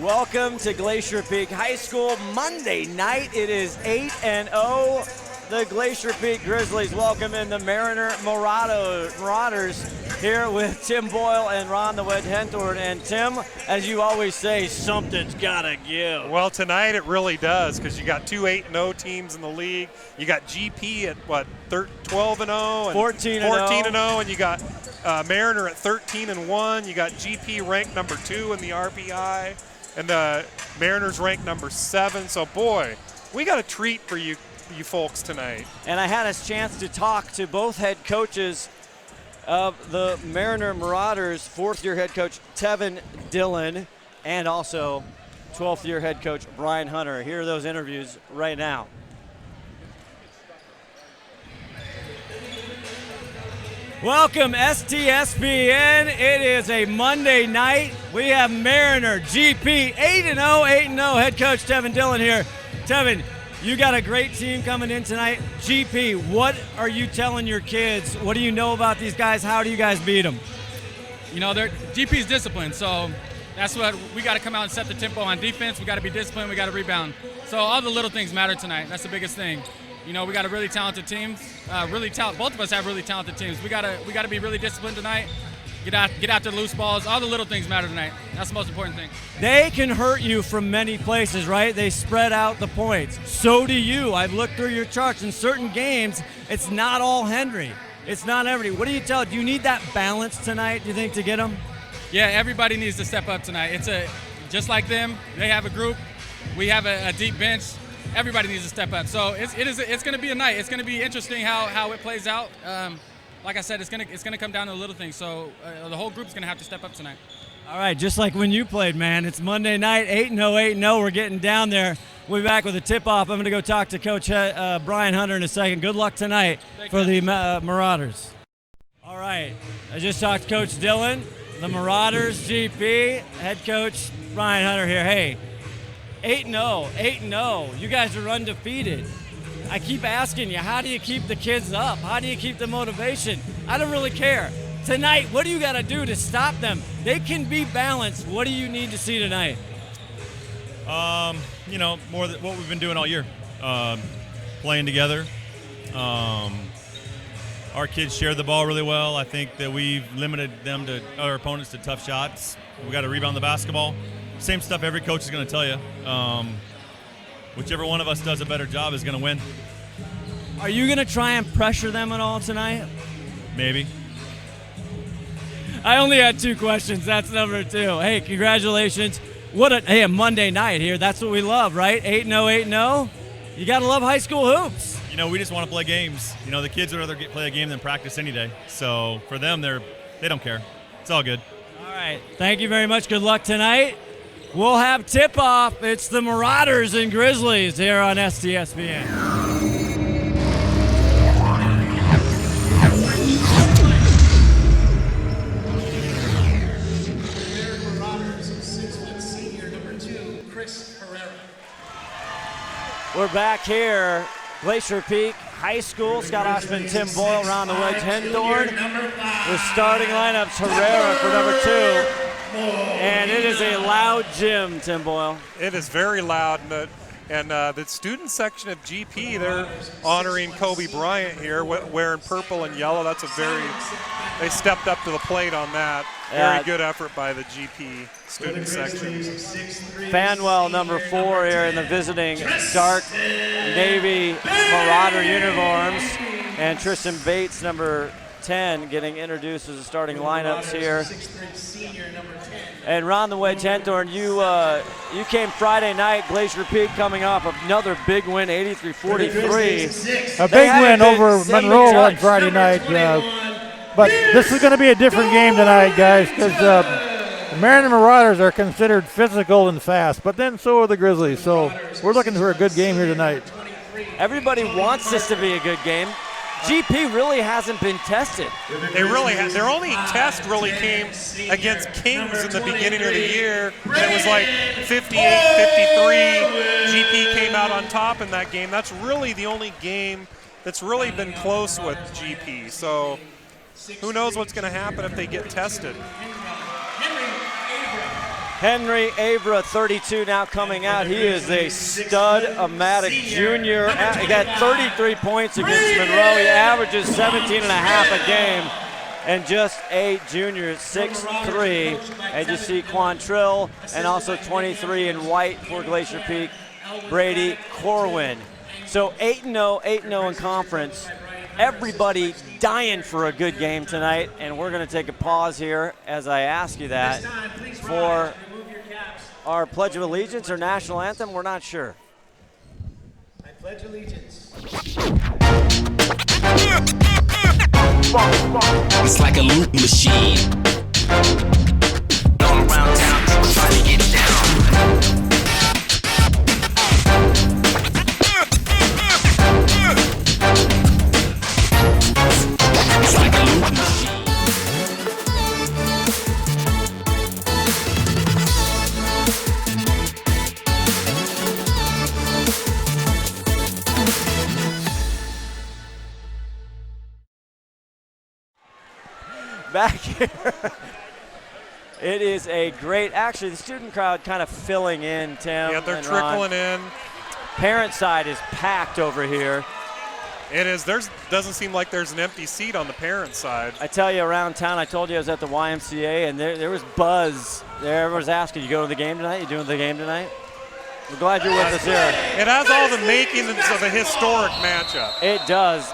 Welcome to Glacier Peak High School Monday night. It is 8-0. The Glacier Peak Grizzlies welcome in the Mariner Marauders here with Tim Boyle and Ron the Wedge Henthorn. And Tim, as you always say, something's got to give. Well, tonight it really does, because you got two 8-0 teams in the league. You got GP at, 12-0? And 14-0. And you got Mariner at 13-1. You got GP ranked number 2 in the RPI. And the Mariners ranked number 7. So, boy, we got a treat for you folks tonight. And I had a chance to talk to both head coaches of the Mariner Marauders, fourth-year head coach Tevin Dillon, and also 12th-year head coach Brian Hunter. Here are those interviews right now. Welcome, STSPN. It is a Monday night. We have Mariner GP 8-0 head coach Tevin Dillon here. Tevin, you got a great team coming in tonight. GP, what are you telling your kids? What do you know about these guys? How do you guys beat them? You know, GP's disciplined, so that's what we got to come out and set the tempo on defense. We got to be disciplined. We got to rebound. So all the little things matter tonight. That's the biggest thing. You know, we got a really talented team. Both of us have really talented teams. We gotta be really disciplined tonight. Get after the loose balls. All the little things matter tonight. That's the most important thing. They can hurt you from many places, right? They spread out the points. So do you. I've looked through your charts. In certain games, it's not all Henry. It's not everybody. What do you tell? Do you need that balance tonight, do you think, to get them? Yeah, everybody needs to step up tonight. Just like them. They have a group. We have a deep bench. Everybody needs to step up. So it's going to be a night. It's going to be interesting how it plays out. Like I said, it's going to come down to the little things. So the whole group's going to have to step up tonight. All right, just like when you played, man. It's Monday night, 8-0. We're getting down there. We'll be back with a tip-off. I'm going to go talk to Coach Brian Hunter in a second. Good luck tonight for the Marauders. All right, I just talked to Coach Dillon, the Marauders GP, head coach Brian Hunter here. Hey, 8-0. You guys are undefeated. I keep asking you, how do you keep the kids up? How do you keep the motivation? I don't really care. Tonight, what do you got to do to stop them? They can be balanced. What do you need to see tonight? More than what we've been doing all year. Playing together. Our kids share the ball really well. I think that we've limited them to our opponents to tough shots. We got to rebound the basketball. Same stuff every coach is going to tell you. Whichever one of us does a better job is going to win. Are you going to try and pressure them at all tonight? Maybe. I only had 2 questions. That's number 2. Hey, congratulations. A Monday night here. That's what we love, right? 8-0. You got to love high school hoops. We just want to play games. The kids would rather play a game than practice any day. So for them, they don't care. It's all good. All right. Thank you very much. Good luck tonight. We'll have tip-off. It's the Marauders and Grizzlies here on STSPN. Marauders, 6-foot senior, number 2, Chris Herrera. We're back here, Glacier Peak High School. Scott Oshman, Tim Boyle, Ron the Wedge Henthorn. The starting lineup's Herrera for number 2. And it is a loud gym, Tim Boyle. It is very loud, and the student section of GP, they're honoring Kobe Bryant here, wearing purple and yellow. They stepped up to the plate on that. Very good effort by the GP student section. Fanwell, number 4 here in the visiting dark navy Marauder uniforms, and Tristan Bates, number 10, getting introduced as the starting lineups here. And Ron the Wedge Henthorn, you came Friday night, Glacier Peak coming off another big win, 83-43. A big win over Monroe on Friday night. But this is going to be a different game tonight, guys, because the Mariner Marauders are considered physical and fast, but then so are the Grizzlies. So we're looking for a good game here tonight. Everybody wants this to be a good game. GP really hasn't been tested. They really have. Their only test really came against Kings in the beginning of the year. And it was like 58-53. GP came out on top in that game. That's really the only game that's really been close with GP. So who knows what's going to happen if they get tested. Henry Avra, 32, now coming out. He is a stud-o-matic junior. He got 33 points against Monroe. He averages 17 and a half a game. And just a junior, 6'3". And you see Quantrill, and also 23 in white for Glacier Peak, Brady Corwin. So 8-0 in conference. Everybody dying for a good game tonight, and we're going to take a pause here as I ask you that for our Pledge of Allegiance or National Anthem. We're not sure. I pledge allegiance. It's like a loot machine. All around town, people trying to get down. It's like a loot machine. Back here. It is a great, actually the student crowd kind of filling in, Tim. Yeah, they're and Ron. trickling in. Parent side is packed over here. It is. Doesn't seem like there's an empty seat on the parent side. I tell you, around town, I told you I was at the YMCA, and there was buzz there. Everyone's asking, you going to the game tonight? You doing the game tonight? We're glad you're with us here. It has all the makings of a historic matchup. It does.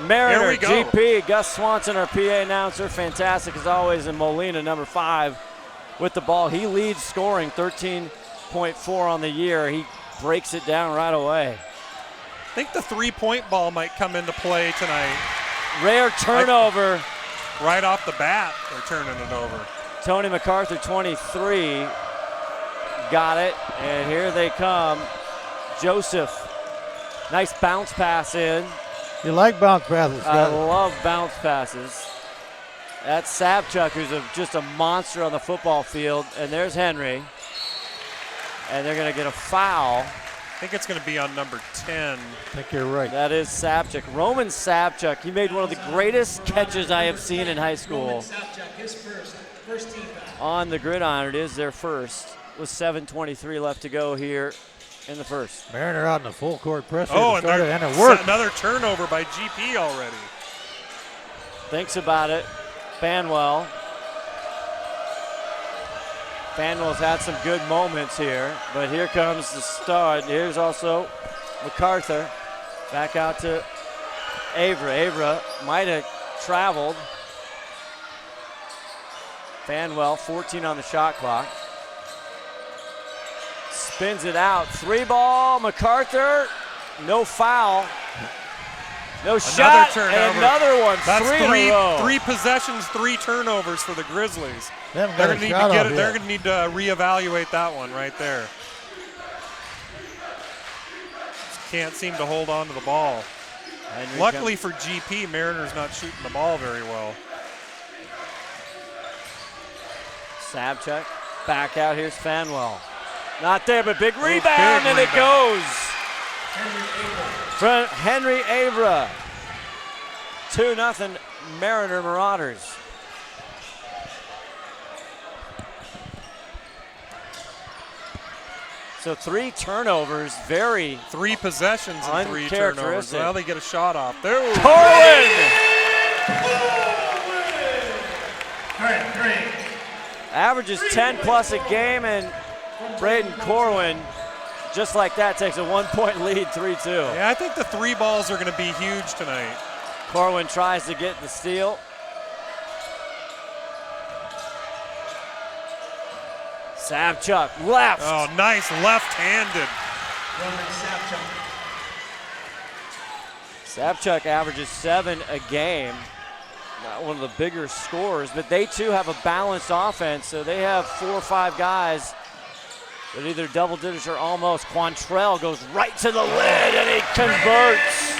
Mariner, Here we go. GP, Gus Swanson, our PA announcer, fantastic as always, and Molina, number 5, with the ball. He leads scoring, 13.4 on the year. He breaks it down right away. I think the three-point ball might come into play tonight. Rare turnover. Right off the bat, they're turning it over. Tony MacArthur, 23, got it, and here they come. Joseph, nice bounce pass in. You like bounce passes, I Scott? love bounce passes. That's Savchuk, who's just a monster on the football field. And there's Henry. And they're going to get a foul. I think it's going to be on number 10. I think you're right. That is Savchuk. Roman Savchuk. He made one of the greatest catches I have seen in high school. His first team foul. On the gridiron, it is their first. With 7:23 left to go here in the first. Mariner out in the full court press. Oh, and it worked. Another turnover by GP already. Thinks about it. Banwell. Banwell's had some good moments here, but here comes the stud. Here's also MacArthur. Back out to Avra. Avra might have traveled. Banwell, 14 on the shot clock. Spins it out. 3-ball. MacArthur. No foul. No shot. Turnover. And another one. That's three in a row. 3 possessions, 3 turnovers for the Grizzlies. They're They're going to need to reevaluate that one right there. Just can't seem to hold on to the ball. Luckily for GP, Mariner's not shooting the ball very well. Savchuk back out. Here's Fanwell. Not there, but big rebound, and it goes. From Henry Avra. 2-0 Mariner Marauders. So 3 turnovers, very 3 possessions and 3 turnovers. uncharacteristic. Well, they get a shot off. There. Corwin! Great. Averages 10 plus a game, and Braden Corwin, just like that, takes a 1-point lead, 3-2. Yeah, I think the 3 balls are going to be huge tonight. Corwin tries to get the steal. Savchuk, left. Oh, nice left-handed. Savchuk averages 7 a game. Not one of the bigger scorers, but they too have a balanced offense, so they have 4 or 5 guys that either double digits or almost. Quantrill goes right to the lid, and he converts.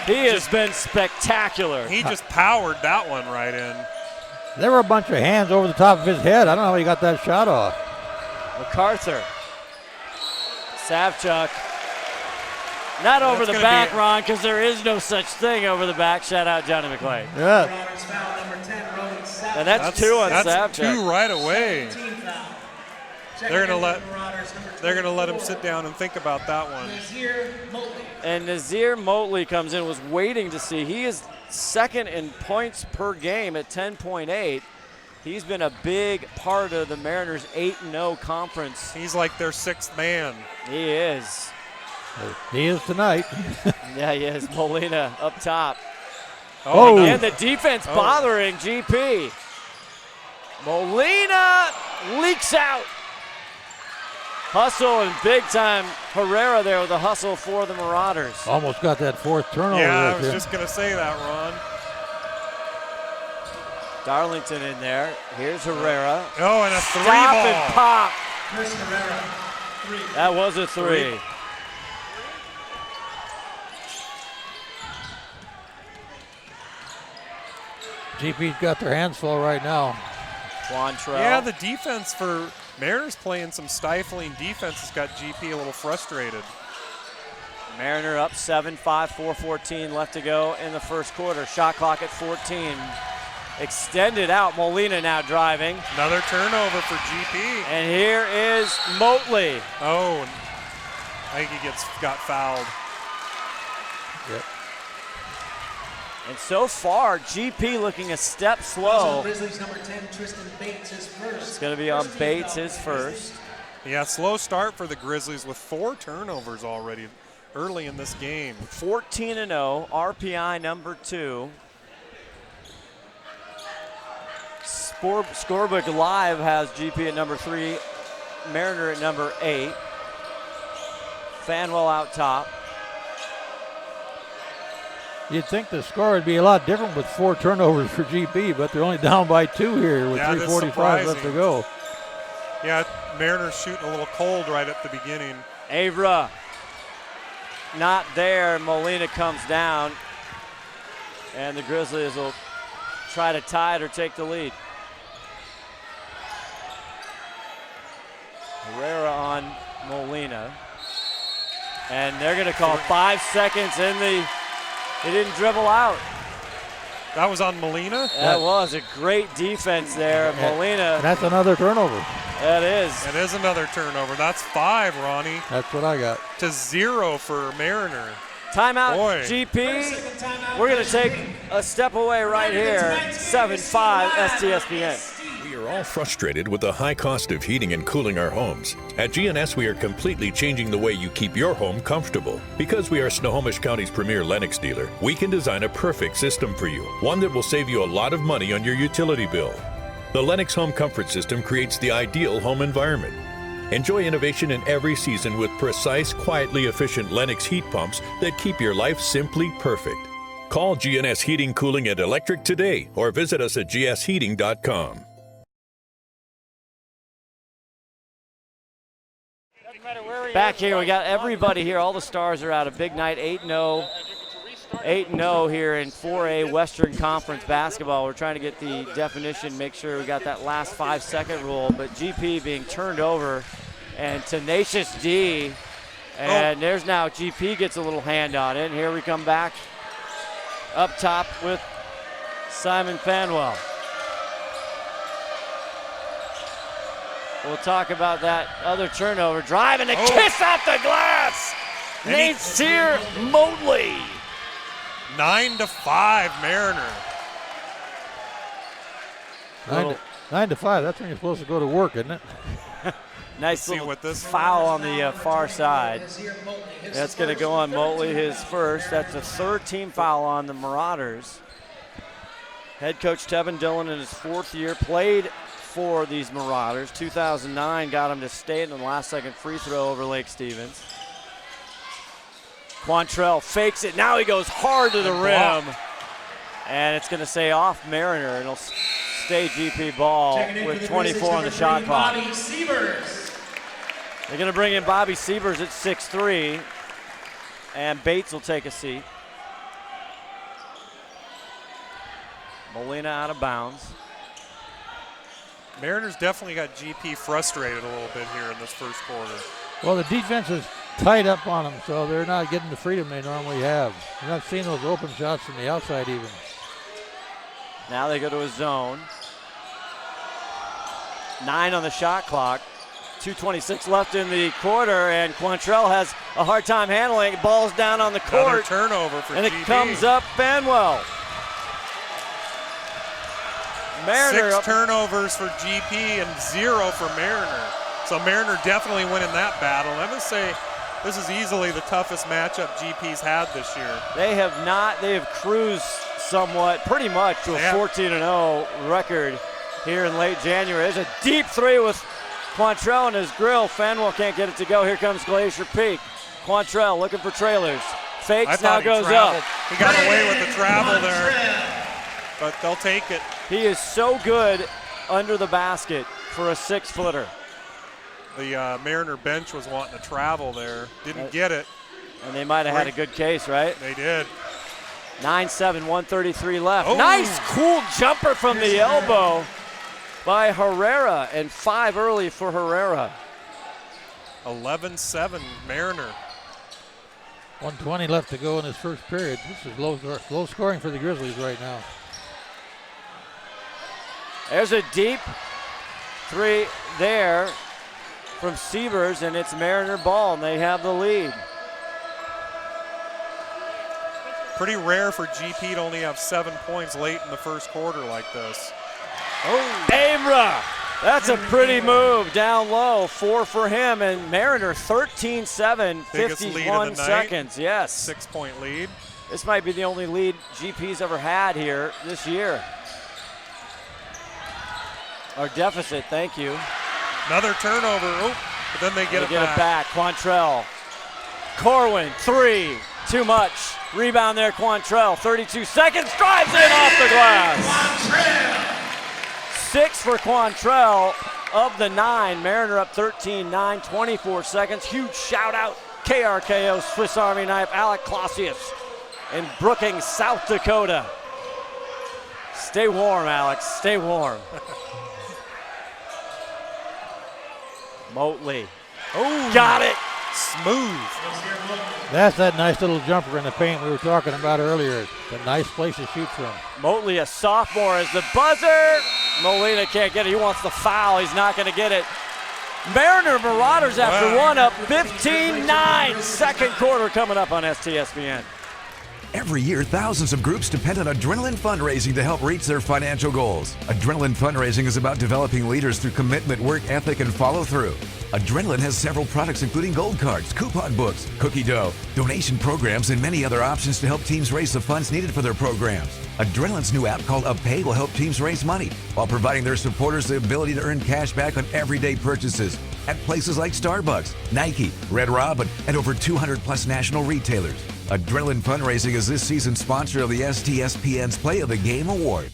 He has been spectacular. He just powered that one right in. There were a bunch of hands over the top of his head. I don't know how he got that shot off. MacArthur. Savchuk. Not over the back, Ron, because there is no such thing over the back. Shout out Johnny McClain. Yeah. Foul number 10, Roman Savchuk. And that's 2 on That's Savchuk. 2 right away. Team foul. They're gonna let him sit down and think about that one. And Nazir Motley comes in, was waiting to see. He is second in points per game at 10.8. He's been a big part of the Mariners' 8-0 conference. He's like their sixth man. He is. He is tonight. Yeah, he is. Molina up top. Oh. And the defense bothering GP. Molina leaks out. Hustle and big time Herrera there with a hustle for the Marauders. Almost got that fourth turnover. Yeah, I right was there. just going to say that, Ron. Darlington in there. Here's Herrera. Oh, and a three Stop ball. and pop. Chris Herrera, 3. That was a three. GP's got their hands full right now. Quantrell. Yeah, the defense for Mariners playing some stifling defense has got GP a little frustrated. Mariner up 7-5, 4:14 left to go in the first quarter. Shot clock at 14. Extended out. Molina now driving. Another turnover for GP. And here is Motley. Oh, I think he got fouled. Yep. And so far, GP looking a step slow. Grizzlies number 10, Tristan Bates, his first. It's going to be on Bates, his first. Yeah, slow start for the Grizzlies with 4 turnovers already early in this game. 14-0, RPI number 2. Scorebook Live has GP at number 3, Mariner at number 8. Fanwell out top. You'd think the score would be a lot different with 4 turnovers for GP, but they're only down by 2 here with Yeah, that's 3:45 left to surprising. go. Yeah, Mariners shooting a little cold right at the beginning. Avra not there. Molina comes down. And the Grizzlies will try to tie it or take the lead. Herrera on Molina. And they're going to call 5 seconds in the, he didn't dribble out. That was on Molina? That was a great defense there. Molina. And that's another turnover. That is. It is another turnover. That's 5, Ronnie. That's what I got. To 0 for Mariner. Timeout, Boy. GP. We're going to take a step away right here. 7-5 STSPN. We are all frustrated with the high cost of heating and cooling our homes. At GNS, we are completely changing the way you keep your home comfortable. Because we are Snohomish County's premier Lennox dealer, we can design a perfect system for you, one that will save you a lot of money on your utility bill. The Lennox Home Comfort System creates the ideal home environment. Enjoy innovation in every season with precise, quietly efficient Lennox heat pumps that keep your life simply perfect. Call GNS Heating, Cooling, and Electric today or visit us at gsheating.com. Back here, we got everybody here. All the stars are out. A big night, 8-0. 8-0 here in 4A Western Conference basketball. We're trying to get the definition, make sure we got that last 5-second rule. But GP being turned over and Tenacious D. And there's now GP gets a little hand on it. And here we come back up top with Simon Fanwell. We'll talk about that other turnover. Driving a kiss off the glass. Nazir Motley. 9-5 Mariner. 9 to 5. That's when you're supposed to go to work, isn't it? Nice See little what this foul on the far side. That's going to go on Motley, his first. That's the 3rd team foul on the Marauders. Head coach Tevin Dillon in his 4th year played for these Marauders. 2009 got him to state in the last-second free throw over Lake Stevens. Quantrell fakes it. Now he goes hard to the rim. And it's going to say off Mariner, and it'll stay GP ball with 24 on the shot clock. They're going to bring in Bobby Siebers at 6'3", and Bates will take a seat. Molina out of bounds. Mariners definitely got GP frustrated a little bit here in this first quarter. Well, the defense is tight up on them, so they're not getting the freedom they normally have. You're not seeing those open shots from the outside even. Now they go to a zone. 9 on the shot clock. 2:26 left in the quarter, and Quantrell has a hard time handling it. Ball's down on the court. Another turnover for and GP. it comes up Fanwell. Mariner 6 turnovers for GP and 0 for Mariner. So Mariner definitely winning that battle. I must say, this is easily the toughest matchup GP's had this year. They have cruised somewhat, pretty much, to a 14-0 record here in late January. There's a deep three with Quantrell in his grill. Fanwell can't get it to go. Here comes Glacier Peak. Quantrell looking for trailers. Fakes, now goes up. He got away with the travel there, but they'll take it. He is so good under the basket for a 6-footer. The Mariner bench was wanting to travel there. Didn't get it. And they might have had a good case, right? They did. 9-7, 133 left. Oh. Nice cool jumper from the elbow by Herrera, and 5 early for Herrera. 11-7 Mariner. 1:20 left to go in this first period. This is low scoring for the Grizzlies right now. There's a deep three there from Sievers, and it's Mariner ball, and they have the lead. Pretty rare for GP to only have 7 points late in the first quarter like this. Oh, Abra! That's a pretty move down low. 4 for him, and Mariner 13-7, Biggest lead of 51 the night. seconds. Yes. 6-point lead. This might be the only lead GP's ever had here this year. Our deficit, thank you. Another turnover. Oh, but then they get it back. Quantrell. Corwin, 3. Too much. Rebound there, Quantrell. 32 seconds. Drives in off the glass. 6 for Quantrell of the 9. Mariner up 13-9, 24 seconds. Huge shout out. KRKO Swiss Army Knife, Alec Clausius in Brookings, South Dakota. Stay warm, Alex. Stay warm. Motley. Oh, got it. Smooth. That's that nice little jumper in the paint we were talking about earlier. It's a nice place to shoot from. Motley, a sophomore, is the buzzer. Molina can't get it. He wants the foul. He's not going to get it. Mariner Marauders after one up 15-9. Second quarter coming up on STSPN. Every year, thousands of groups depend on Adrenaline Fundraising to help reach their financial goals. Adrenaline Fundraising is about developing leaders through commitment, work ethic, and follow through. Adrenaline has several products including gold cards, coupon books, cookie dough, donation programs, and many other options to help teams raise the funds needed for their programs. Adrenaline's new app called UpPay will help teams raise money while providing their supporters the ability to earn cash back on everyday purchases at places like Starbucks, Nike, Red Robin, and over 200 plus national retailers. Adrenaline Fundraising is this season's sponsor of the STSPN's Play of the Game Award.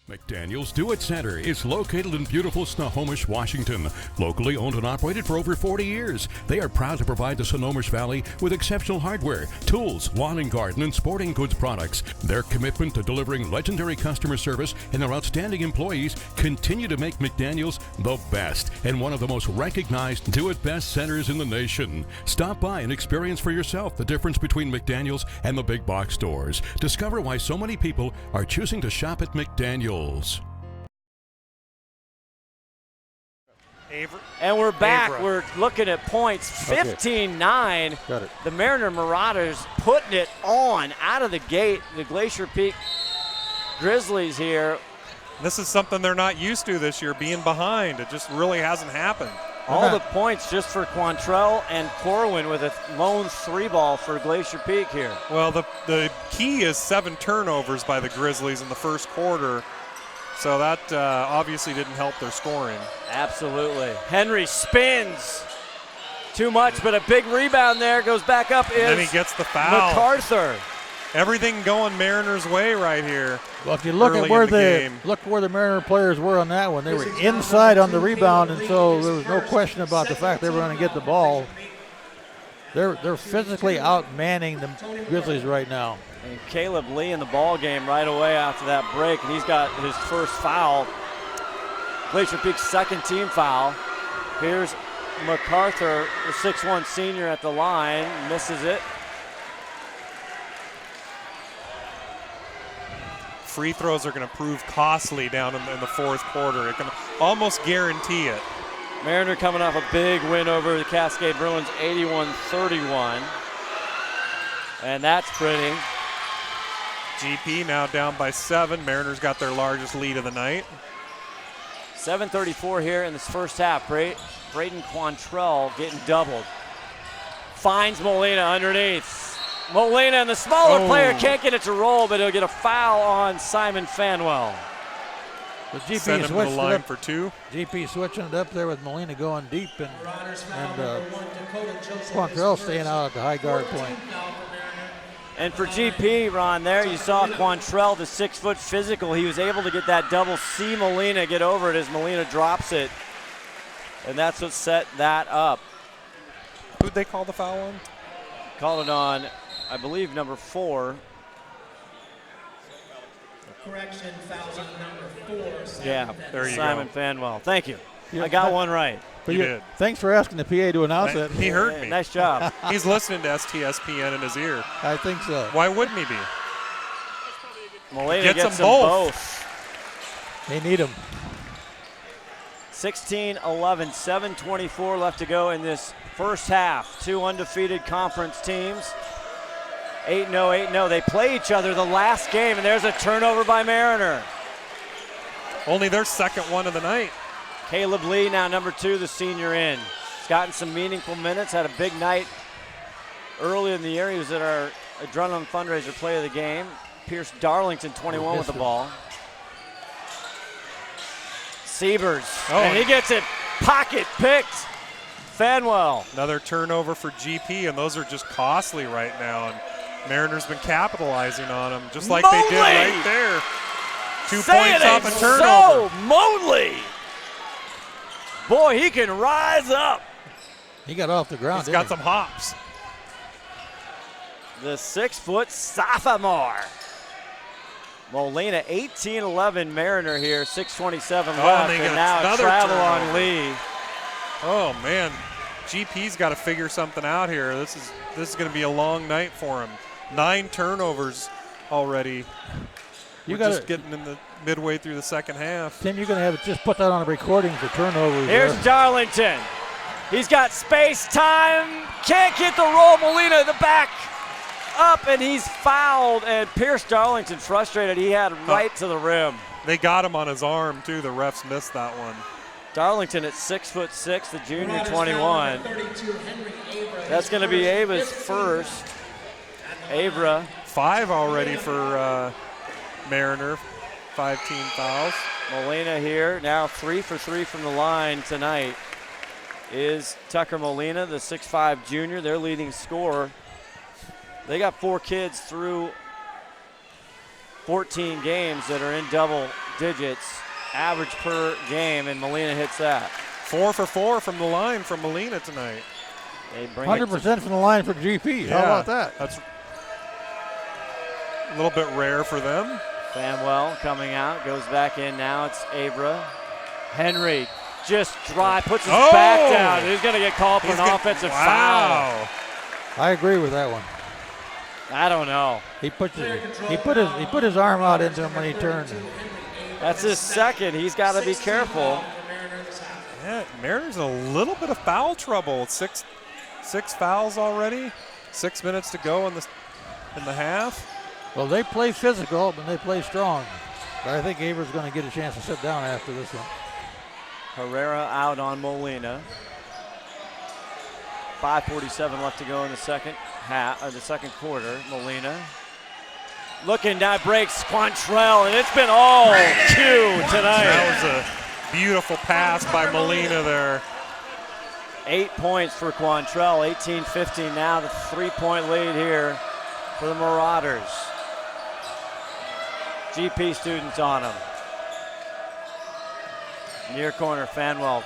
McDaniel's Do-It Center is located in beautiful Snohomish, Washington. Locally owned and operated for over 40 years, they are proud to provide the Snohomish Valley with exceptional hardware, tools, lawn and garden, and sporting goods products. Their commitment to delivering legendary customer service and their outstanding employees continue to make McDaniel's the best and one of the most recognized do-it-best centers in the nation. Stop by and experience for yourself the difference between McDaniel's and the big box stores. Discover why so many people are choosing to shop at McDaniel's. And we're back. We're looking at points. 15-9. Got it. The Mariner Marauders putting it on out of the gate. The Glacier Peak Grizzlies here. This is something they're not used to this year, being behind. It just really hasn't happened. All the points just for Quantrell and Corwin with a lone 3-ball for Glacier Peak here. Well, the key is 7 turnovers by the Grizzlies in the first quarter. So that obviously didn't help their scoring. Absolutely. Henry spins. Too much, but a big rebound there. Goes back up is and then he gets the foul. MacArthur. Everything going Mariners' way right here. Well, if you look at where the Mariner players were on that one, they were inside on the rebound, and so there was no question about the fact they were going to get the ball. They're physically outmanning the Grizzlies right now. And Caleb Lee in the ball game right away after that break, and he's got his first foul. Glacier Peak's second team foul. Here's MacArthur, the 6'1 senior at the line, misses it. Free throws are going to prove costly down in the fourth quarter. It can almost guarantee it. Mariner coming off a big win over the Cascade Bruins, 81-31. And that's pretty. GP now down by 7. Mariners got their largest lead of the night. 7:34 here in this first half. Braden Quantrell getting doubled. Finds Molina underneath. Molina and the smaller player can't get it to roll, but he'll get a foul on Simon Fanwell. The GP Send him to the switched it line up. for 2. GP switching it up there with Molina going deep and Quantrell staying out at the high guard point. And for GP, Ron, there you saw Quantrell, the 6-foot physical. He was able to get that double, see Molina get over it as Molina drops it. And that's what set that up. Who'd they call the foul on? Called it on, I believe, number 4. Correction, fouls on number 4. Yeah, there you Simon go. Fanwell. Thank you. Yeah, I got one right. But You did. Thanks for asking the PA to announce it. He heard me. Nice job. He's listening to STSPN in his ear. I think so. Why wouldn't he be? Molina Gets gets them them both. both. They need him. 16-11, 7:24 left to go in this first half. 2 undefeated conference teams. 8-0, 8-0. They play each other the last game, and there's a turnover by Mariner. Only their second one of the night. Caleb Lee, now number 2, the senior in. He's gotten some meaningful minutes, had a big night early in the year. He was at our Adrenaline Fundraiser play of the game. Pierce Darlington, 21 with the ball. Siebers, and he gets it pocket picked. Fanwell. Another turnover for GP, and those are just costly right now. And Mariners been capitalizing on them, just like they did right there. 2 points off a turnover. So Motley. Boy, he can rise up. He got off the ground. He's got some hops. The 6-foot sophomore. Molina, 18-11 Mariner here, 6:27 left, and now travel on Lee. Oh man, GP's got to figure something out here. This is going to be a long night for him. 9 turnovers already. We're just getting in the midway through the second half. Tim, you're going to have to just put that on a recording for turnovers. Here's Darlington. He's got space, time, can't get the roll. Molina in the back, up, and he's fouled. And Pierce Darlington frustrated. He had right to the rim. They got him on his arm too. The refs missed that one. Darlington at 6'6", the junior, 21. That's going to be Ava's first. Ava. 5 already for Mariner. 5 team fouls. Molina here, now 3 for 3 from the line tonight is Tucker Molina, the 6'5" junior, their leading scorer. They got 4 kids through 14 games that are in double digits, average per game, and Molina hits that. 4 for 4 from the line from Molina tonight. They bring 100% from the line for GP. Yeah, how about that? That's a little bit rare for them. Fanwell coming out, goes back in now. It's Abra. Henry just dry, puts his back down. He's going to get called for an offensive foul. I agree with that one. I don't know. He put his arm out into him when he turned. That's his second. He's got to be careful. Yeah, Mariners in a little bit of foul trouble. Six fouls already. 6 minutes to go in the half. Well, they play physical, but they play strong. But I think Ava's going to get a chance to sit down after this one. Herrera out on Molina. 5:47 left to go in the second half, or the second quarter. Molina looking, now breaks Quantrell, and it's been all Q tonight. That was a beautiful pass by Molina there. 8 points for Quantrell, 18-15 now, the 3-point lead here for the Marauders. GP students on him. Near corner, Fanwell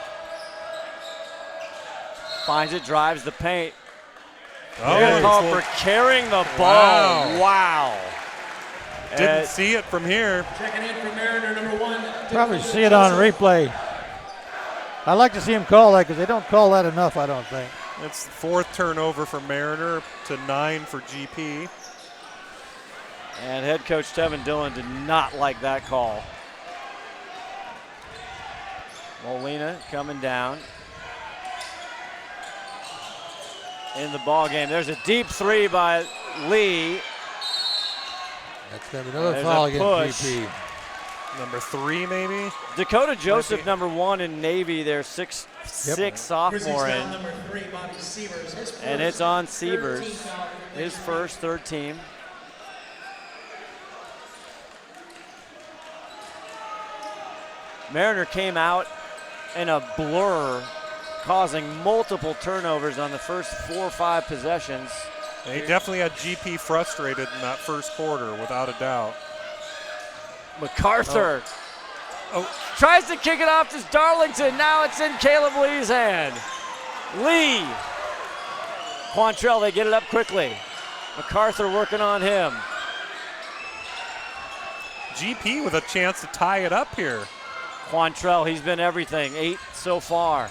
finds it, drives the paint. They're called for carrying the ball. Wow. Didn't see it from here. Checking in for Mariner number 1. Probably see it on replay. I like to see him call that because they don't call that enough, I don't think. It's the 4th turnover for Mariner to 9 for GP. And head coach Tevin Dillon did not like that call. Molina coming down. in the ball game. There's a deep three by Lee. That's going to be another There's foul a against push. GP. Number 3, maybe. Dakota Joseph, number 1 in Navy, their 6'6" sophomore in. Number 3, Bobby Sievers. His first, And it's on Sievers, 13th foul. his first, third team. Mariner came out in a blur, causing multiple turnovers on the first 4 or 5 possessions. They definitely had GP frustrated in that first quarter, without a doubt. MacArthur tries to kick it off to Darlington. Now it's in Caleb Lee's hand. Lee. Quantrell, they get it up quickly. MacArthur working on him. GP with a chance to tie it up here. Quantrell, he's been everything. 8 so far.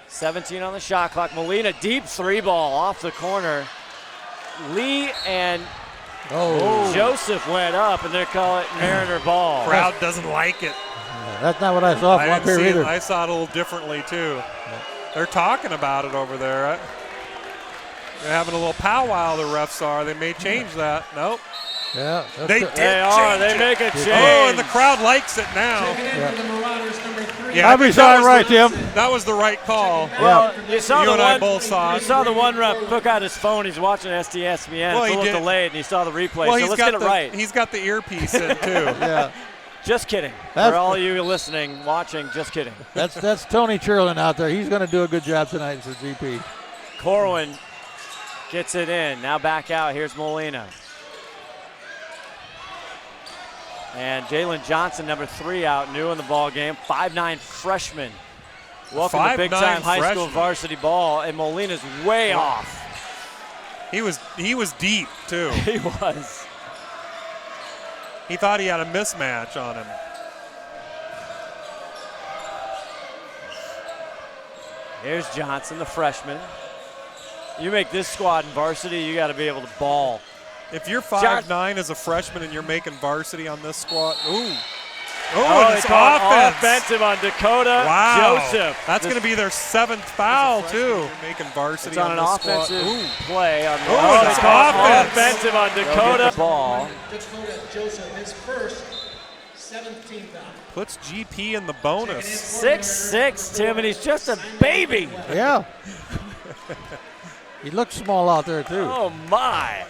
17 on the shot clock. Molina, deep 3 ball off the corner. Lee and Joseph went up, and they call it Mariner ball. Crowd doesn't like it. That's not what I saw from up here either. I saw it a little differently too. They're talking about it over there. They're having a little powwow, the refs are. They may change that. Nope. Yeah, they good. did. They make a change. Oh, and the crowd likes it now. The Marauders, number 3. Yeah, I saw it right, Tim. That was the right call. Well, you saw You the and one. I both saw You it. saw the one rep took out his phone. He's watching STSPN. Well, it's a he little did. delayed, and he saw the replay. Well, so let's get it right. He's got the earpiece in too. Yeah. Just kidding. That's For all you listening, watching, just kidding. That's Tony Churlin out there. He's going to do a good job tonight for GP. Corwin gets it in. Now back out. Here's Molina. And Jalen Johnson, number 3, out, new in the ball game. 5'9" freshman. Welcome to big-time high school varsity ball. And Molina's way off. He was deep too. He was. He thought he had a mismatch on him. Here's Johnson, the freshman. You make this squad in varsity, you got to be able to ball. If you're 5'9" as a freshman and you're making varsity on this squad, ooh. Oh, and they it's call offensive on Dakota Joseph. That's going to be their 7th foul, too. Making varsity It's on an this offensive squad. play. On it's offensive on Dakota. Ball. Dakota Joseph, his first 17th foul. Puts GP in the bonus. 6'6", Tim, and he's just a baby. Yeah. He looks small out there, too. Oh, my.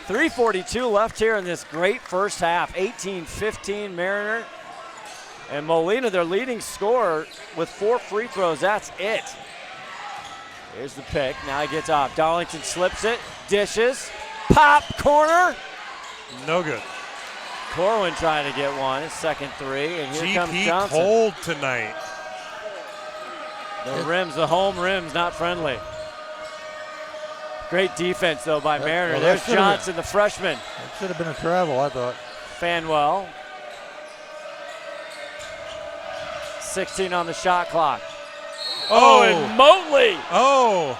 3:42 left here in this great first half. 18-15 Mariner. And Molina, their leading scorer, with 4 free throws. That's it. Here's the pick. Now he gets off. Darlington slips it. Dishes. Pop. Corner. No good. Corwin trying to get one. His second 3. And here comes GP Johnson. cold tonight. The rims, the home rims, not friendly. Great defense, though, by Mariner. well, There's Johnson, the freshman. It should have been a travel, I thought. Fanwell. 16 on the shot clock. Oh, and Motley. Oh.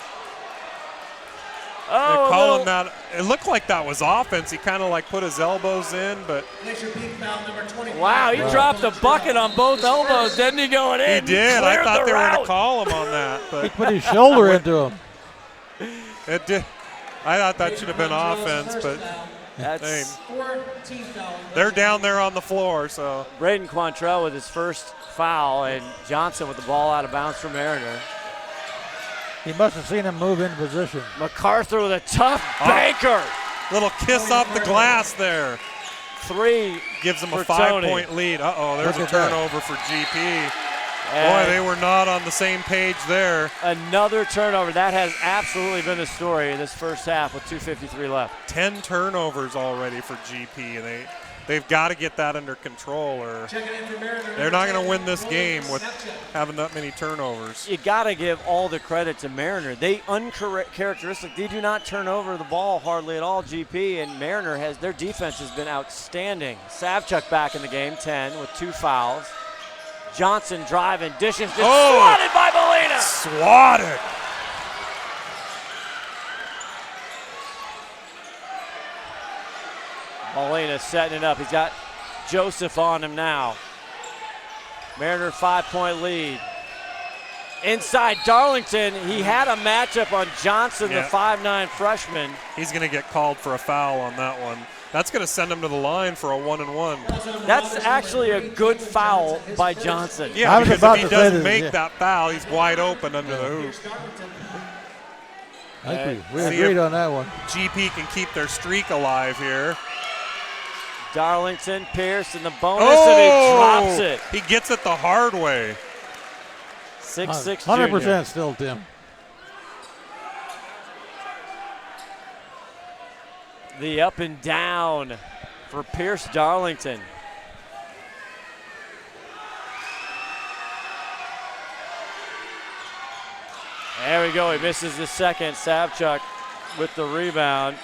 Oh, They call him that. It looked like that was offense. He kind of like put his elbows in, but Glacier peak foul number 25. wow, he dropped a bucket on both elbows, didn't he, going in? he did. I thought they were going route. to call him on that, He but put his shoulder into him. it did. I thought that should have been offense, but That's 14th foul. they're down there on the floor, so. Braden Quantrell with his first foul, and Johnson with the ball out of bounds for Mariner. He must have seen him move in position. MacArthur with a tough banker. Little kiss off the glass there. 3 Gives them a for Tony. 5-point lead. Uh-oh, there's Look a at that. turnover for GP. Boy, And they were not on the same page there. another turnover. That has absolutely been the story in this first half with 2:53 left. 10 turnovers already for GP, and they've got to get that under control, or Checking in for Mariner. they're not going to win this game with having that many turnovers. You got to give all the credit to Mariner. They uncharacteristic. They do not turn over the ball hardly at all, GP, and Mariner has, their defense has been outstanding. Savchuk back in the game, 10 with 2 fouls. Johnson driving, dishes, just swatted by Molina. Swatted. Molina setting it up. He's got Joseph on him now. Mariner 5-point lead. Inside Darlington, he had a matchup on Johnson, Yeah. the 5'9" freshman. He's going to get called for a foul on that one. That's going to send him to the line for a 1-and-1. That's actually a good foul by Johnson. Yeah, because if he doesn't make that foul, he's wide open under the hoop. I think we See agreed if on that one. GP can keep their streak alive here. Darlington, Pierce in the bonus, and he drops it. He gets it the hard way. 6'6" 100% still, Tim. The up and down for Pierce Darlington. There we go. He misses the second. Savchuk with the rebound.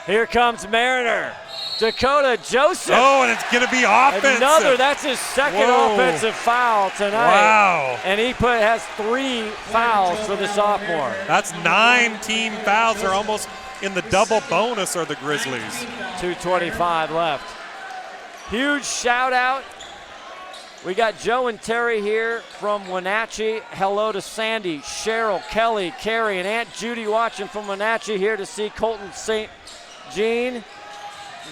Here comes Mariner. Dakota Joseph. Oh, and it's going to be offensive. That's his second offensive foul tonight. Wow. And he has 3 fouls for the sophomore. That's 9 team fouls. They're almost in the double bonus are the Grizzlies. 2:25 left. Huge shout out. We got Joe and Terry here from Wenatchee. Hello to Sandy, Cheryl, Kelly, Carrie, and Aunt Judy watching from Wenatchee here to see Colton St. Jean.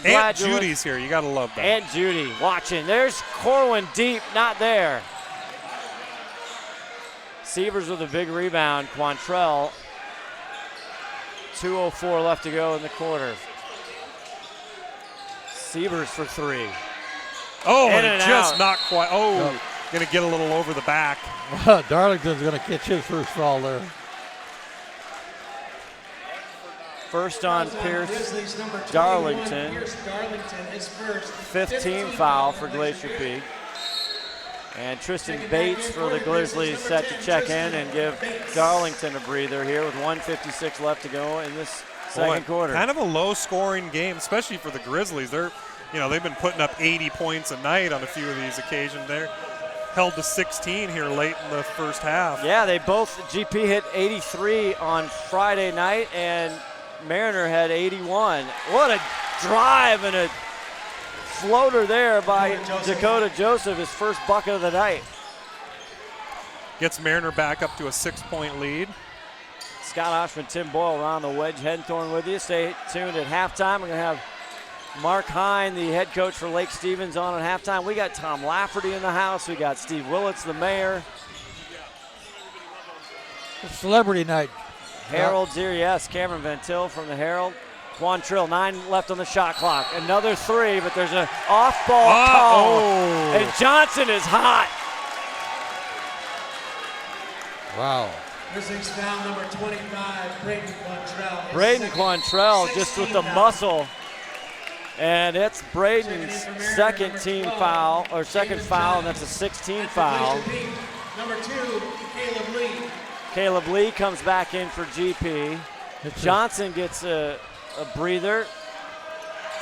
Aunt Judy's here. You got to love that. Aunt Judy watching. There's Corwin deep, not there. Sievers with a big rebound. Quantrell. 2:04 left to go in the quarter. Sievers for 3. Oh, In and just not quite. Oh, going to get a little over the back. Darlington's going to catch his first foul there. First on Pierce Darlington. 5th team foul for Glacier Peak. And Tristan Bates for the Grizzlies set to check in and give Darlington a breather here with 1:56 left to go in this second quarter. Kind of a low-scoring game, especially for the Grizzlies. They've been putting up 80 points a night on a few of these occasions. They're held to 16 here late in the first half. Yeah, GP hit 83 on Friday night, and Mariner had 81. What a drive and a floater there by Dakota Joseph, his first bucket of the night. Gets Mariner back up to a 6-point lead. Scott Oshman, Tim Boyle around the wedge Henthorn with you. Stay tuned at halftime. We're going to have Mark Hine, the head coach for Lake Stevens, on at halftime. We got Tom Lafferty in the house. We got Steve Willits, the mayor. Celebrity night. Herald's here, yes. Cameron Van Til from the Herald. Quantrill, 9 left on the shot clock. Another 3, but there's an off-ball call. And Johnson is hot. Wow. Grizzlies foul number 25, Braden Quantrell. Braden Quantrell just with the muscle. And it's Braden's second foul, and that's a 16 foul. Number 2, Caleb Lee. Caleb Lee comes back in for GP. Johnson gets a breather.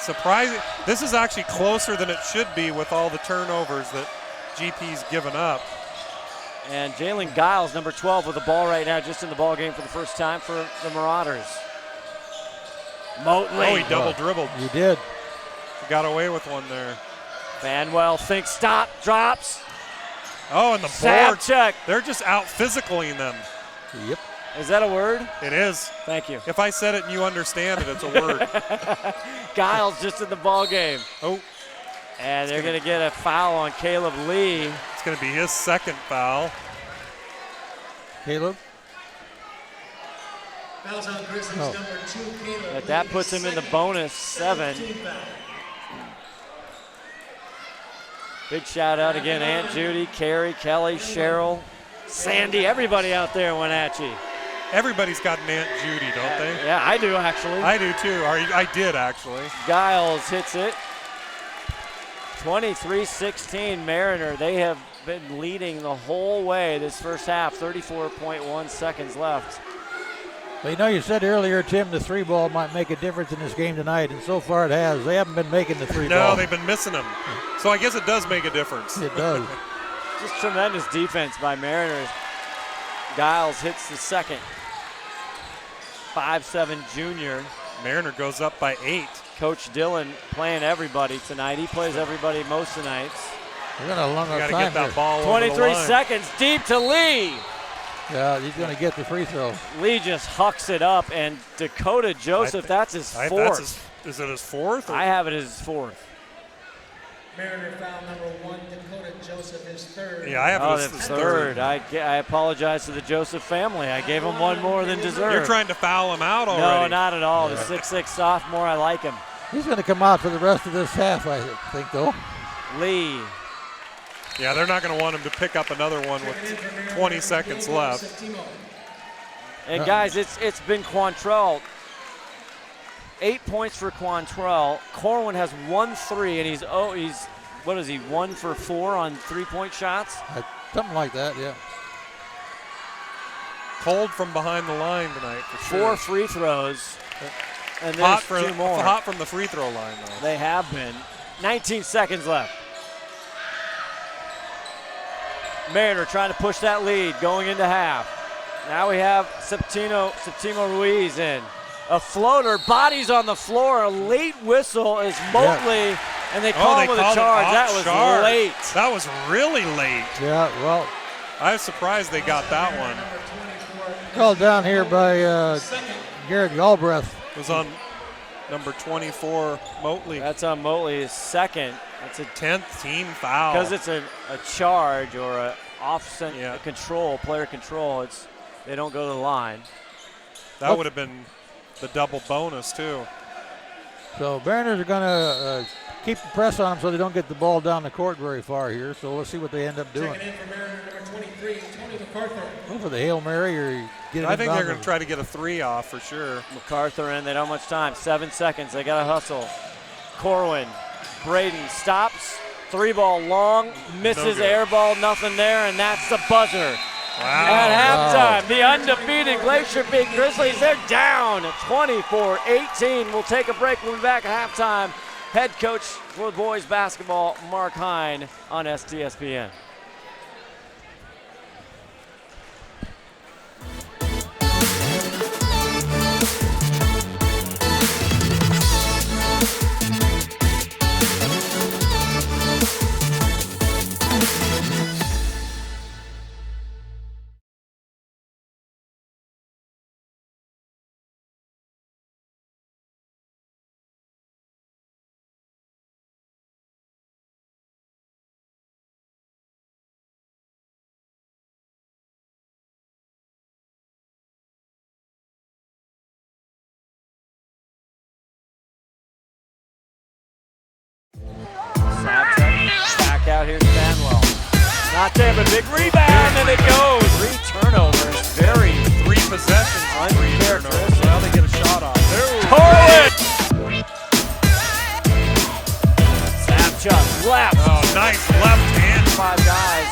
Surprising. This is actually closer than it should be with all the turnovers that GP's given up. And Jalen Giles, number 12, with the ball right now, just in the ball game for the first time for the Marauders. Motley. Oh, he double dribbled. He did. He got away with one there. Fanwell thinks stop, drops. Oh, and the board. Check. They're just out physicaling them. Yep. Is that a word? It is. Thank you. If I said it and you understand it, it's a word. Giles just in the ball game. Oh. And they're going to get a foul on Caleb Lee. It's going to be his second foul. Caleb? Fouls on Grizzlies number 2, Caleb. But that puts him in the bonus 7. Big shout out again, Aunt Judy, Carrie, Kelly, Cheryl, Sandy, everybody out there in Wenatchee. Everybody's got an Aunt Judy, don't they? Yeah, I do actually. I do too. I did actually. Giles hits it. 23-16 Mariner. They have been leading the whole way this first half. 34.1 seconds left. Well, you said earlier, Tim, the 3-ball might make a difference in this game tonight, and so far it has. They haven't been making the 3-ball. No, they've been missing them. So I guess it does make a difference. It does. Just tremendous defense by Mariners. Giles hits the second. 5'7" junior. Mariner goes up by 8. Coach Dillon playing everybody tonight. He plays everybody most of the nights. We're going to long got to time get that here. ball 23 over the line. seconds deep to Lee. Yeah, he's going to get the free throw. Lee just hucks it up, and Dakota Joseph, that's his fourth. Is it his fourth? I have it as his fourth. Mariner foul number 1, Dakota Joseph is third. Yeah, I have it as his third. I apologize to the Joseph family. I gave him one more than deserved. You're trying to foul him out already. No, not at all. The 6'6" sophomore, I like him. He's going to come out for the rest of this half, I think, though. Lee. Yeah, they're not going to want him to pick up another one with 20 seconds left. And guys, it's been Quantrell. 8 points for Quantrell. Corwin has 1 3, and he's what is he, 1 for 4 on 3-point shots? Something like that, yeah. Cold from behind the line tonight for sure. 4 free throws. And there's 2 more. Hot from the free throw line, though. They have been. 19 seconds left. Mariner trying to push that lead going into half. Now we have Septimo Ruiz in. A floater, bodies on the floor. A late whistle is Motley, and they call him with a charge. That was late. That was really late. Yeah, well. I was surprised they got that one. Called down here by Garrett Galbraith. It was on number 24, Motley. That's on Motley's second. That's a 10th team foul. Because it's a charge or a offset control, player control. They don't go to the line. That would have been the double bonus too. So Mariners are going to keep the press on them so they don't get the ball down the court very far here. So let's see what they end up doing. Checking in for Mariner number 23, Tony MacArthur. Go for the Hail Mary or get it. I think they're going to try to get a 3 off for sure. MacArthur in. They don't have much time. 7 seconds. They got to hustle. Corwin. Braden stops. 3-ball long. Misses air ball. Nothing there. And that's the buzzer. Wow. At halftime, the undefeated Glacier Peak Grizzlies, they're down 24-18. We'll take a break. We'll be back at halftime. Head coach for boys basketball, Mark Hine, on STSPN. Back out here's Stanwell. Not there, but big rebound, and it goes. 3 turnovers. Very 3 possessions. Uncharacteristic. Now they get a shot off. Corwin! Snapshot left. Oh, nice left hand. 5 guys.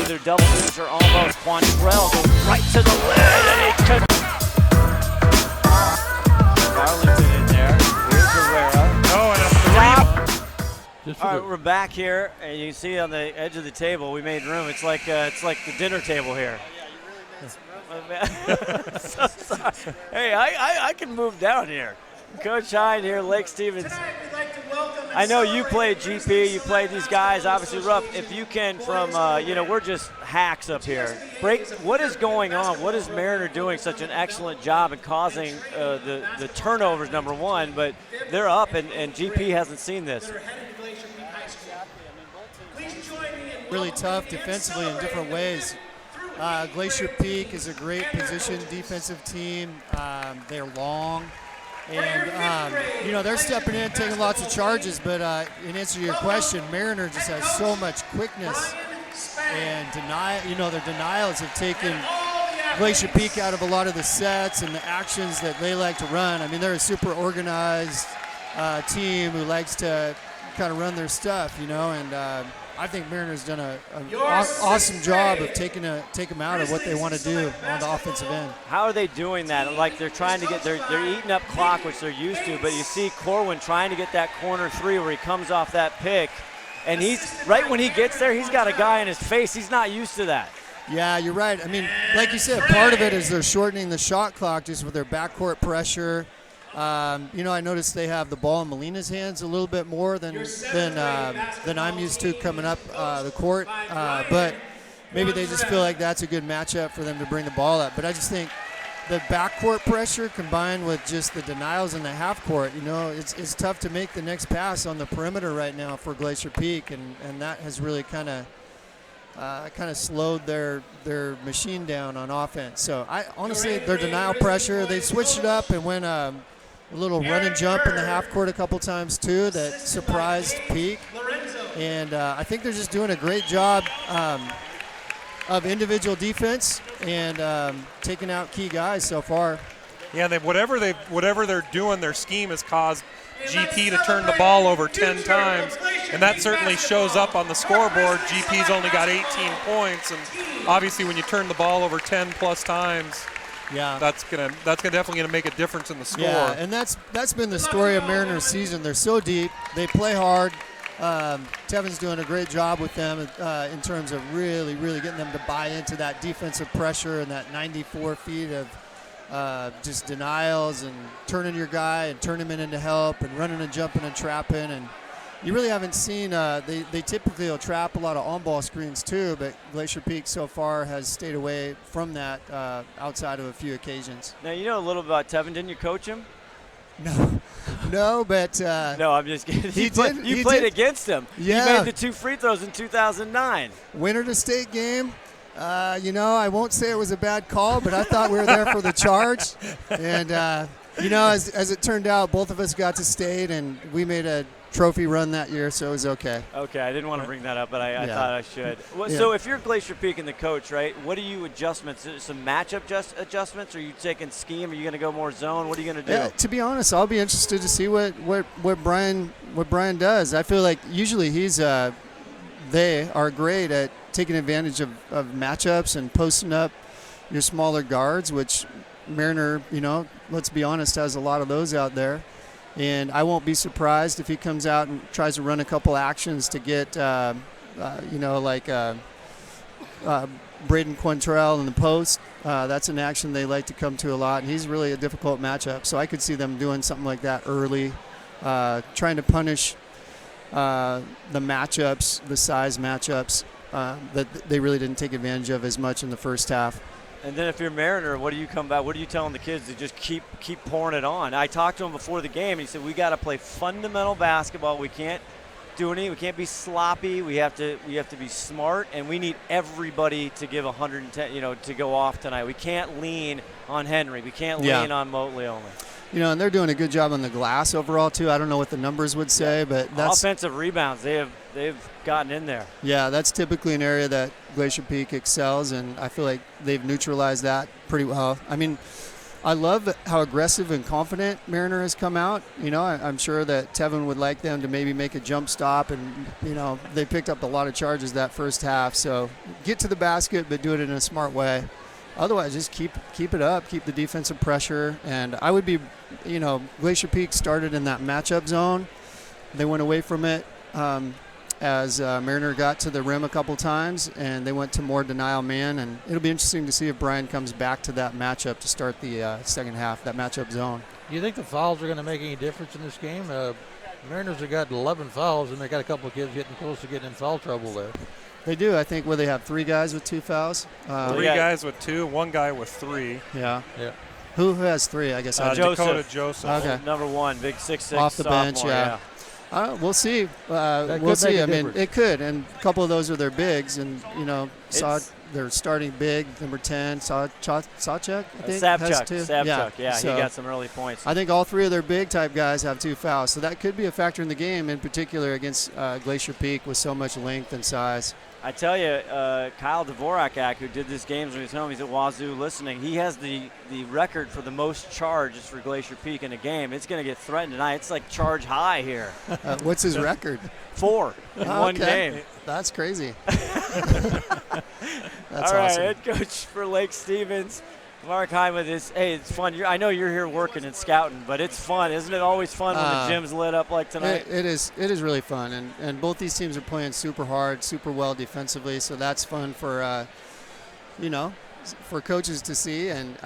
Either double digits or almost. Quantrell goes right to the lid, and he could. Darlington in there. Here's Herrera. Oh, and a 3. All right, we're back here, and you can see on the edge of the table, we made room. It's like the dinner table here. So sorry. Hey, I can move down here. Coach Hine here, Lake Stevens. I know you played GP, you played these guys, obviously rough. If you can, from we're just hacks up here. What is going on? What is Mariner doing such an excellent job in causing the turnovers, number one, but they're up, and GP hasn't seen this. Really tough defensively in different ways. Glacier Peak is a great position defensive team. They're long. And, they're stepping in, taking lots of charges. But in answer to your question, Mariner just has so much quickness and their denials have taken Glacier Peak out of a lot of the sets and the actions that they like to run. I mean, they're a super organized team who likes to kind of run their stuff, and I think Mariner's done an awesome job of taking them out of what they want to do on the offensive end. How are they doing that? Like they're trying to they're eating up clock, which they're used to, but you see Corwin trying to get that corner 3 where he comes off that pick, and he's right when he gets there, he's got a guy in his face. He's not used to that. Yeah, you're right. I mean, like you said, part of it is they're shortening the shot clock just with their backcourt pressure. I noticed they have the ball in Molina's hands a little bit more than I'm used to coming up the court. But maybe they just feel like that's a good matchup for them to bring the ball up. But I just think the backcourt pressure combined with just the denials in the half court, it's tough to make the next pass on the perimeter right now for Glacier Peak, and that has really kind of slowed their machine down on offense. So I honestly, their denial pressure, they switched it up and went a little run and jump in the half court a couple times too that surprised Peak. And I think they're just doing a great job of individual defense and taking out key guys so far. Yeah, whatever they're doing, their scheme has caused GP to turn the ball over 10 times, and that certainly shows up on the scoreboard. GP's only got 18 points, and obviously when you turn the ball over 10 plus times, that's definitely gonna make a difference in the score. Yeah, and that's been the story of Mariners' season. They're so deep, they play hard. Tevin's doing a great job with them in terms of really getting them to buy into that defensive pressure and that 94 feet of just denials and turning your guy and turning him into help and running and jumping and trapping. And you really haven't seen, they typically will trap a lot of on-ball screens too, but Glacier Peak so far has stayed away from that outside of a few occasions. Now, you know a little about Tevin. Didn't you coach him? No, but no, I'm just kidding. You played against him. Yeah. He made the 2 free throws in 2009. Winner to state game. I won't say it was a bad call, but I thought we were there for the charge. And, as it turned out, both of us got to state, and we made a trophy run that year, so it was okay. Okay, I didn't want to bring that up, but I thought I should. Well, Yeah. So if you're Glacier Peak and the coach, right, what are you adjustments? Some matchup adjustments? Are you taking scheme? Are you going to go more zone? What are you going to do? Yeah, to be honest, I'll be interested to see what Brian does. I feel like usually they are great at taking advantage of matchups and posting up your smaller guards, which Mariner, let's be honest, has a lot of those out there. And I won't be surprised if he comes out and tries to run a couple actions to get, Braden Quantrell in the post. That's an action they like to come to a lot, and he's really a difficult matchup. So I could see them doing something like that early, trying to punish the matchups, the size matchups that they really didn't take advantage of as much in the first half. And then if you're Mariner, what do you come back? What are you telling the kids to just keep pouring it on? I talked to him before the game, and he said we got to play fundamental basketball. We can't do anything. We can't be sloppy. We have to be smart, and we need everybody to give 110. To go off tonight. We can't lean on Henry. We can't lean on Motley only. And they're doing a good job on the glass overall too. I don't know what the numbers would say, but that's offensive rebounds. They've gotten in there. Yeah, that's typically an area that Glacier Peak excels, and I feel like they've neutralized that pretty well. I mean, I love how aggressive and confident Mariner has come out. I'm sure that Tevin would like them to maybe make a jump stop, and they picked up a lot of charges that first half. So get to the basket, but do it in a smart way. Otherwise, just keep it up, keep the defensive pressure. And I would be, Glacier Peak started in that matchup zone. They went away from it as Mariner got to the rim a couple times, and they went to more denial man. And it'll be interesting to see if Brian comes back to that matchup to start the second half, that matchup zone. Do you think the fouls are going to make any difference in this game? Mariners have got 11 fouls, and they got a couple of kids getting close to getting in foul trouble there. They do. I think they have 3 guys with 2 fouls. 3 guys with 2, 1 guy with 3. Yeah. Who has 3? I guess Dakota Joseph. Okay. Number 1, big 6'6" off the bench. sophomore, We'll see. We'll see. I mean, it could, and a couple of those are their bigs, and they're starting big. Number 10, Sawchuk, I think, has 2. Sapchuk, he got some early points. I think all 3 of their big type guys have 2 fouls, so that could be a factor in the game, in particular against Glacier Peak with so much length and size. I tell you, Kyle Dvorak, who did this games when he was home, he's at Wazoo listening. He has the record for the most charges for Glacier Peak in a game. It's going to get threatened tonight. It's like charge high here. What's his record? 4 in one game. That's crazy. All right, awesome. Head coach for Lake Stevens, Mark Hyman. Hey, it's fun. I know you're here working and scouting, but it's fun. Isn't it always fun when the gym's lit up like tonight? It is really fun, and both these teams are playing super hard, super well defensively, so that's fun for, for coaches to see, and,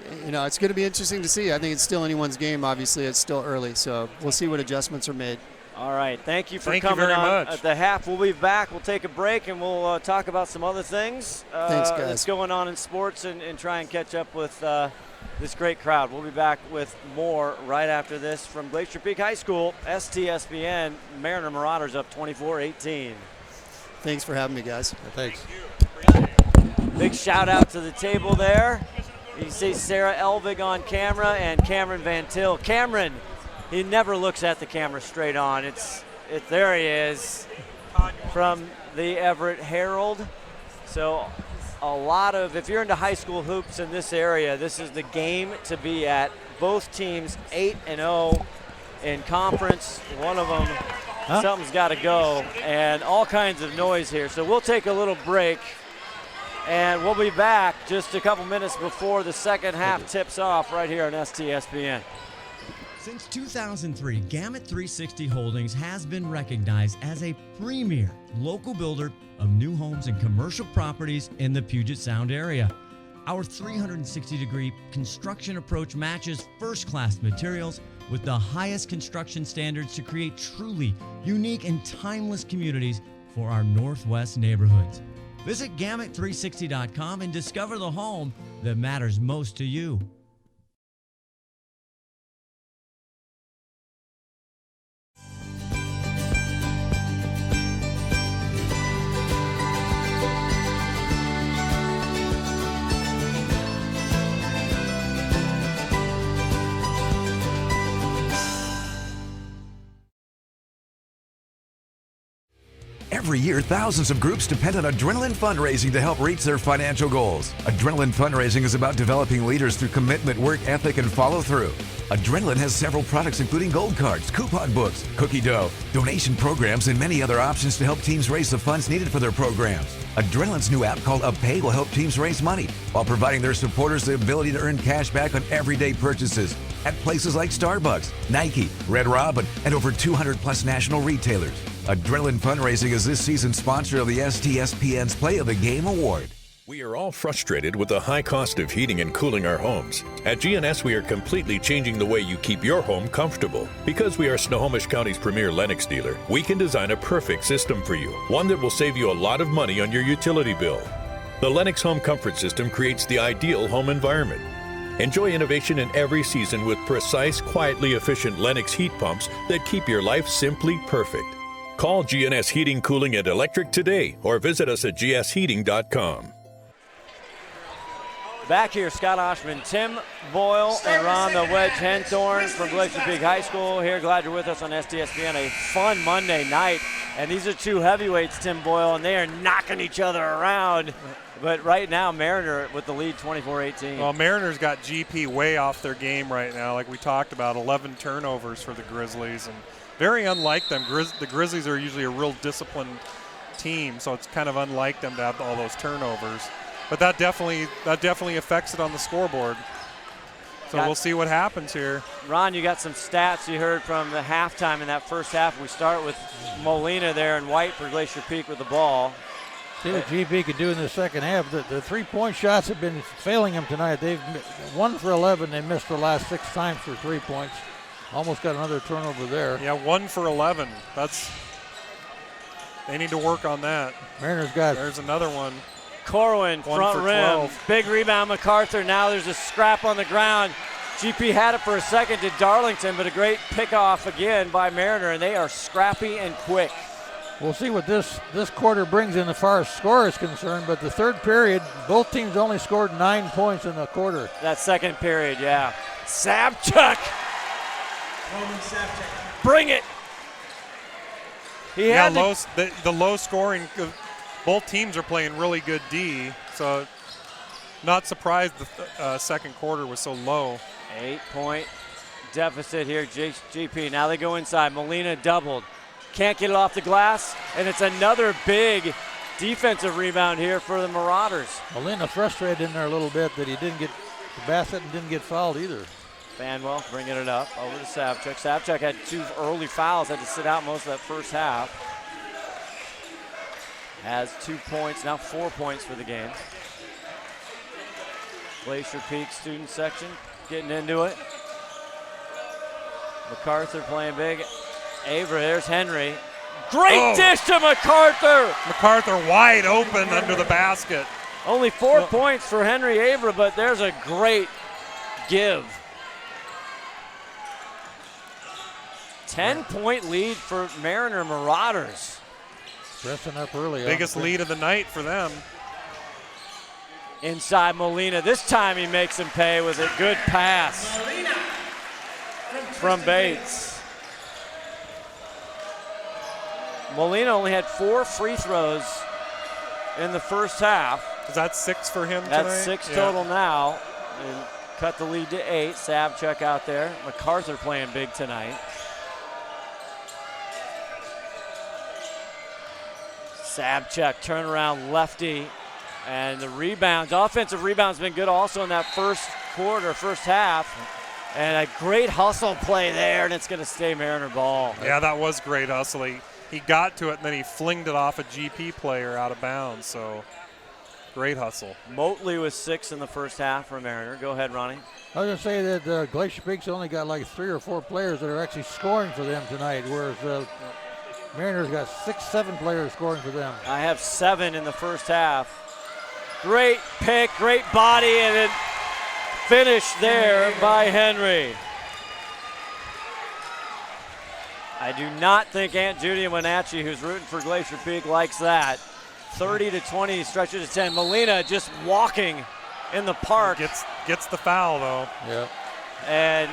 it's going to be interesting to see. I think it's still anyone's game, obviously. It's still early, so we'll see what adjustments are made. All right, thank you for Thank you coming very on much. at the half. We'll be back. We'll take a break, and we'll talk about some other things Thanks, guys. that's going on in sports and try and catch up with this great crowd. We'll be back with more right after this from Glacier Peak High School. STSPN, Mariner Marauders up 24-18. Thanks for having me, guys. Thanks. Big shout out to the table there. You see Sarah Elvig on camera and Cameron Van Til. Cameron, he never looks at the camera straight on. There he is from the Everett Herald. So a lot of, if you're into high school hoops in this area, this is the game to be at. Both teams 8-0 in conference. One of them, something's got to go, and all kinds of noise here. So we'll take a little break, and we'll be back just a couple minutes before the second half tips off right here on STSPN. Since 2003, Gamut 360 Holdings has been recognized as a premier local builder of new homes and commercial properties in the Puget Sound area. Our 360-degree construction approach matches first-class materials with the highest construction standards to create truly unique and timeless communities for our Northwest neighborhoods. Visit Gamut360.com and discover the home that matters most to you. Every year, thousands of groups depend on Adrenaline Fundraising to help reach their financial goals. Adrenaline Fundraising is about developing leaders through commitment, work ethic, and follow-through. Adrenaline has several products including gold cards, coupon books, cookie dough, donation programs, and many other options to help teams raise the funds needed for their programs. Adrenaline's new app called UpPay will help teams raise money while providing their supporters the ability to earn cash back on everyday purchases at places like Starbucks, Nike, Red Robin, and over 200 plus national retailers. Adrenaline Fundraising is this season's sponsor of the STSPN's Play of the Game Award. We are all frustrated with the high cost of heating and cooling our homes. At GNS, we are completely changing the way you keep your home comfortable. Because we are Snohomish County's premier Lennox dealer, we can design a perfect system for you, one that will save you a lot of money on your utility bill. The Lennox Home Comfort System creates the ideal home environment. Enjoy innovation in every season with precise, quietly efficient Lennox heat pumps that keep your life simply perfect. Call GNS Heating, Cooling, and Electric today or visit us at gsheating.com. Back here, Scott Oshman, Tim Boyle, and Ron the Wedge Henthorn from Glacier Peak High School here. Glad you're with us on STSPN. A fun Monday night. And these are two heavyweights, Tim Boyle, and they are knocking each other around. But right now, Mariner with the lead 24-18. Well, Mariners got GP way off their game right now. Like we talked about, 11 turnovers for the Grizzlies. And very unlike them. The Grizzlies are usually a real disciplined team, so it's kind of unlike them to have all those turnovers. But that definitely affects it on the scoreboard. So we'll see what happens here. Ron, you got some stats you heard from the halftime in that first half. We start with Molina there and White for Glacier Peak with the ball. See what GP could do in the second half. The three-point shots have been failing them tonight. They've 1 for 11. They missed the last 6 times for 3 points. Almost got another turnover there. Yeah, 1 for 11. They need to work on that. Mariners got. There's another one. Corwin, front rim. 12. Big rebound, MacArthur. Now there's a scrap on the ground. GP had it for a second to Darlington, but a great pickoff again by Mariner, and they are scrappy and quick. We'll see what this quarter brings in as far as score is concerned, but the third period, both teams only scored 9 points in the quarter. That second period, yeah. Savchuk. Bring it. The low scoring. Both teams are playing really good D, so not surprised the second quarter was so low. 8-point deficit here, GP. Now they go inside. Molina doubled. Can't get it off the glass, and it's another big defensive rebound here for the Marauders. Molina frustrated in there a little bit that he didn't get the basket and didn't get fouled either. Fanwell bringing it up over to Savchuk. Savchuk had 2 early fouls, had to sit out most of that first half. Has 2 points, now 4 points for the game. Glacier Peak student section getting into it. MacArthur playing big. Avra, there's Henry. Great dish to MacArthur. MacArthur wide open under the basket. Only 4 points for Henry Avra, but there's a great give. 10-point lead for Mariner Marauders. Dressing up early. Biggest lead of the night for them. Inside Molina. This time he makes him pay with a good pass from Bates. Molina only had 4 free throws in the first half. Is that 6 for him tonight? That's 6 total now. And cut the lead to 8. Savchuk out there. MacArthur playing big tonight. Savchuk turnaround lefty. And the rebounds, offensive rebounds been good also in that first half. And a great hustle play there, and it's going to stay Mariner ball. Yeah, that was great hustle. He got to it, and then he flinged it off a GP player out of bounds. So, great hustle. Motley was 6 in the first half for Mariner. Go ahead, Ronnie. I was going to say that Glacier Peak's only got like 3 or 4 players that are actually scoring for them tonight, whereas Mariners got 6, 7 players scoring for them. I have 7 in the first half. Great pick, great body, and then finished there by Henry. I do not think Aunt Judy Wenatchee, who's rooting for Glacier Peak, likes that. 30-20, stretches to 10. Molina just walking in the park. Gets the foul, though. Yep. And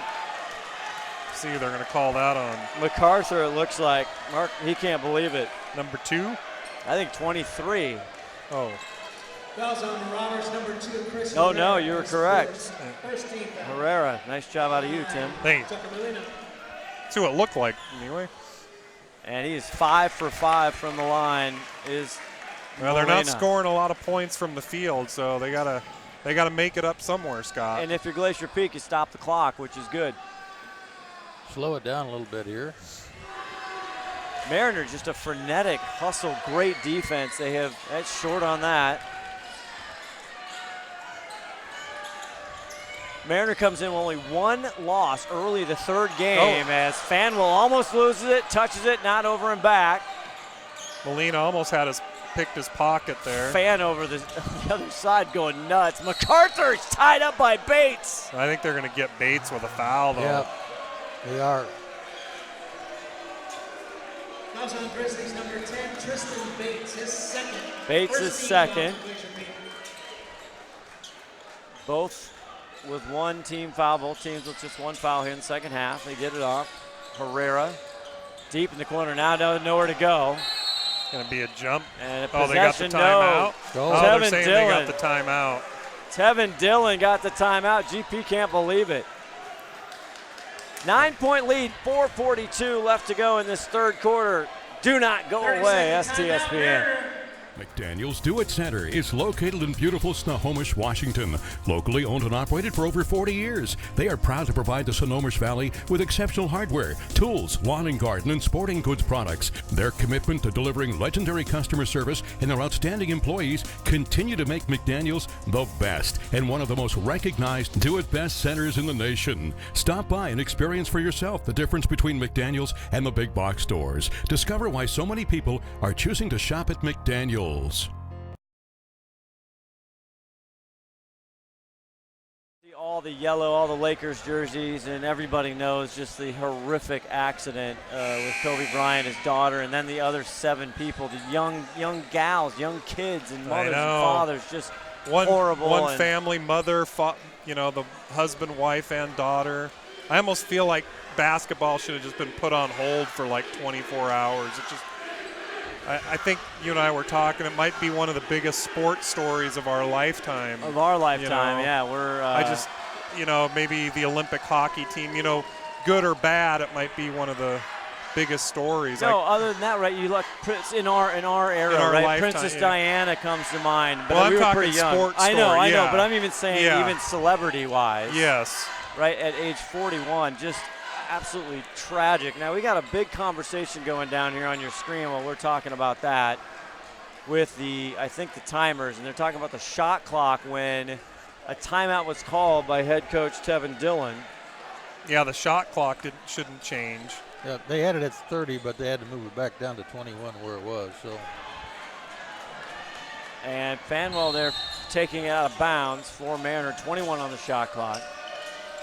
see, they're going to call that on MacArthur, it looks like. Mark, he can't believe it. Number 2? I think 23. Oh. Fouls on Marauders, number 2, Chris. Oh, no, you were correct. First team foul. Herrera, nice job out of you, Tim. Hey. See what it looked like, anyway. And he is 5 for 5 from the line. Well, they're not scoring a lot of points from the field, so they gotta make it up somewhere, Scott. And if you're Glacier Peak, you stop the clock, which is good. Slow it down a little bit here. Mariner just a frenetic hustle, great defense. That's short on that. Mariner comes in with only 1 loss early the third game as Fanwell almost loses it, touches it, not over and back. Molina almost picked his pocket there. Fan over the other side going nuts. MacArthur's tied up by Bates. I think they're going to get Bates with a foul, though. Yep, they are. Fouls on Grizzlies, number 10, Tristan Bates, his second. Bates is second. Both with 1 team foul, both teams with just 1 foul here in the second half. They get it off. Herrera deep in the corner now, nowhere to go. Going to be a jump. And they got the timeout. They're saying they got the timeout. Tevin Dillon got the timeout. GP can't believe it. 9-point lead, 4:42 left to go in this third quarter. Do not go away, STSPN. McDaniel's Do It Center is located in beautiful Snohomish, Washington. Locally owned and operated for over 40 years. They are proud to provide the Snohomish Valley with exceptional hardware, tools, lawn and garden, and sporting goods products. Their commitment to delivering legendary customer service and their outstanding employees continue to make McDaniel's the best and one of the most recognized Do It Best centers in the nation. Stop by and experience for yourself the difference between McDaniel's and the big box stores. Discover why so many people are choosing to shop at McDaniel's. All the yellow, all the Lakers jerseys, and everybody knows just the horrific accident with Kobe Bryant, his daughter, and then the other 7 people, the young gals, young kids, and mothers and fathers, just horrible. One family, mother, the husband, wife, and daughter. I almost feel like basketball should have just been put on hold for like 24 hours. It just. I think you and I were talking. It might be one of the biggest sports stories of our lifetime. Yeah. We're. I just, maybe the Olympic hockey team. Good or bad, it might be one of the biggest stories. No, other than that, right? You look in our era, right? Lifetime, Princess Diana comes to mind. But well, we I'm were talking pretty young. sports I know, story, but I'm even saying even celebrity-wise. Yes. Right at age 41, just. Absolutely tragic. Now we got a big conversation going down here on your screen while we're talking about that with the timers, and they're talking about the shot clock when a timeout was called by head coach Tevin Dillon. Yeah, the shot clock shouldn't change. Yeah, they had it at 30, but they had to move it back down to 21 where it was. So. And Fanwell there taking it out of bounds for Mariner, 21 on the shot clock.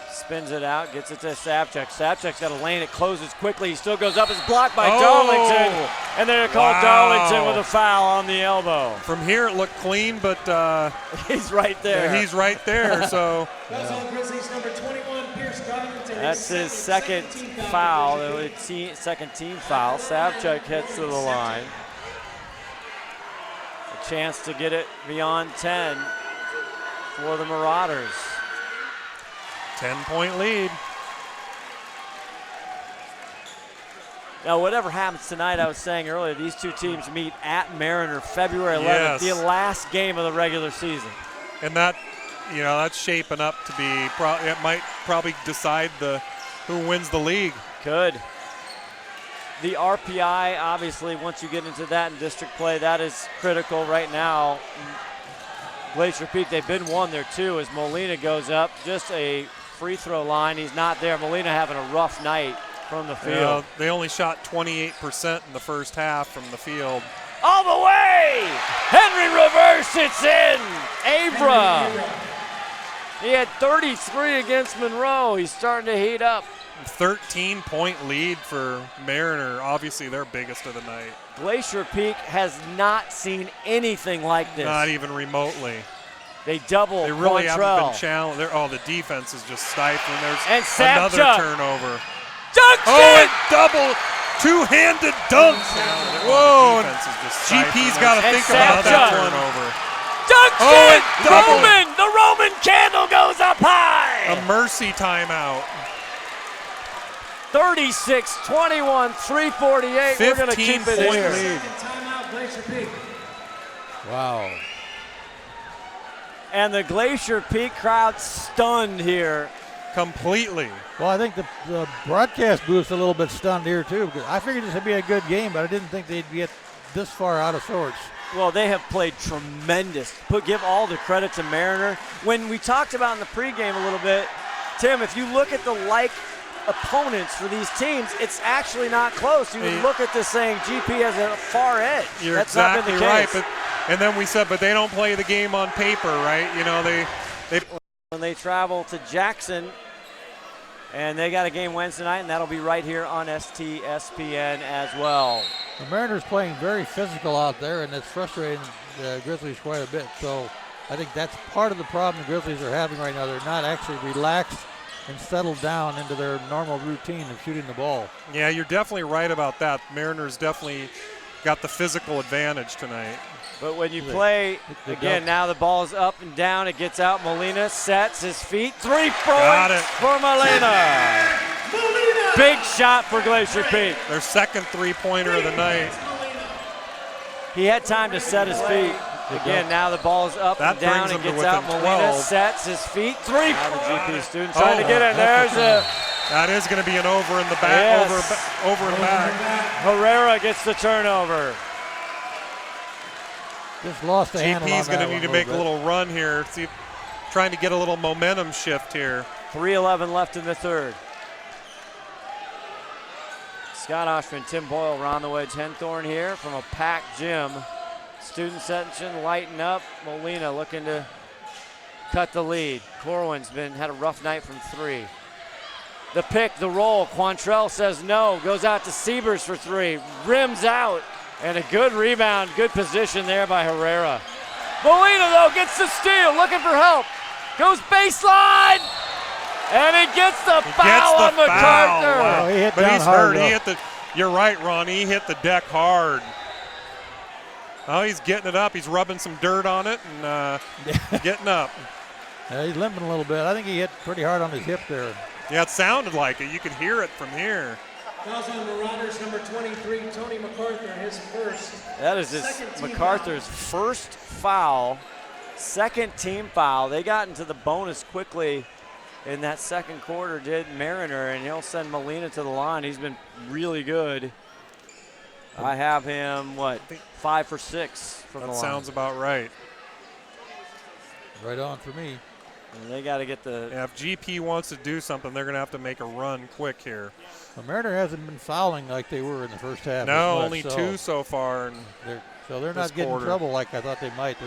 Spins it out, gets it to Savchuk. Savchuk's got a lane, it closes quickly. He still goes up, it's blocked by Darlington. And they're called Darlington with a foul on the elbow. From here it looked clean, but he's right there. He's right there, so. That's his second foul, second team foul. Savchuk heads to the line. A chance to get it beyond 10 for the Marauders. 10-point lead. Now, whatever happens tonight, I was saying earlier, these two teams meet at Mariner February 11th, the last game of the regular season. And that, that's shaping up to be, it might probably decide who wins the league. Could. The RPI, obviously, once you get into that in district play, that is critical right now. Glacier Peak, they've been one there too, as Molina goes up. Just a free throw line. He's not there. Molina having a rough night from the field. They only shot 28% in the first half from the field. All the way! Henry reverse, it's in! Abra. He had 33 against Monroe. He's starting to heat up. 13-point lead for Mariner. Obviously their biggest of the night. Glacier Peak has not seen anything like this. Not even remotely. They double. They really Quantrell. haven't been challenged. The defense is just stifling. There's and another turnover. Dunks it! Double two-handed dunk. Whoa! GP's got to think about that turnover. Dunks it! The Roman candle goes up high. A mercy timeout. 36-21, 3:48. We're going to keep it here. Lead. Timeout, Glacier Peak. Wow. And the Glacier Peak crowd stunned here. Completely. Well, I think the broadcast booth's a little bit stunned here, too, because I figured this would be a good game, but I didn't think they'd get this far out of sorts. Well, they have played tremendous. Give all the credit to Mariner. When we talked about in the pregame a little bit, Tim, if you look at the opponents for these teams, it's actually not close. You would look at this saying GP has a far edge. You're That's exactly not been the case. right. And then we said, but they don't play the game on paper, right? They when they travel to Jackson, and they got a game Wednesday night, and that'll be right here on STSPN as well. The Mariners playing very physical out there, and it's frustrating the Grizzlies quite a bit. So I think that's part of the problem the Grizzlies are having right now. They're not actually relaxed and settled down into their normal routine of shooting the ball. Yeah, you're definitely right about that. Mariners definitely got the physical advantage tonight. But when you play, again, now the ball is up and down. It gets out. Molina sets his feet. 3 points for Molina. Big shot for Glacier Peak. Their second three-pointer of the night. He had time to set his feet. Again, now the ball is up and down. It gets out. Molina sets his feet. 3 now the GP student trying to get it. There's a. That is going to be an over in the back. Yes. Over and back. Herrera gets the turnover. Just lost the handle on that. GP's going to need to make a little run here. See, trying to get a little momentum shift here. 3:11 left in the third. Scott Oshman, Tim Boyle, Ron the Wedge Henthorn here from a packed gym. Student section lighting up. Molina looking to cut the lead. Corwin's had a rough night from 3. The pick, the roll. Quantrell says no. Goes out to Siebers for 3. Rims out. And a good rebound, good position there by Herrera. Molina, though, gets the steal, looking for help. Goes baseline. And he gets the foul on MacArthur. Wow, he hit but down he's hard. hurt. You're right, Ron. He hit the deck hard. Oh, he's getting it up. He's rubbing some dirt on it and getting up. Yeah, he's limping a little bit. I think he hit pretty hard on his hip there. Yeah, it sounded like it. You could hear it from here. Fouls on Marauders, number 23, Tony MacArthur, his first. That is MacArthur's first foul, second team foul. They got into the bonus quickly in that second quarter, did Mariner, and he'll send Molina to the line. He's been really good. I have him, 5 for 6 from the line. That sounds about right. Right on for me. And they got to get the. Yeah, if GP wants to do something, they're going to have to make a run quick here. The Mariner hasn't been fouling like they were in the first half. No, only 2 so far. They're not getting in trouble like I thought they might.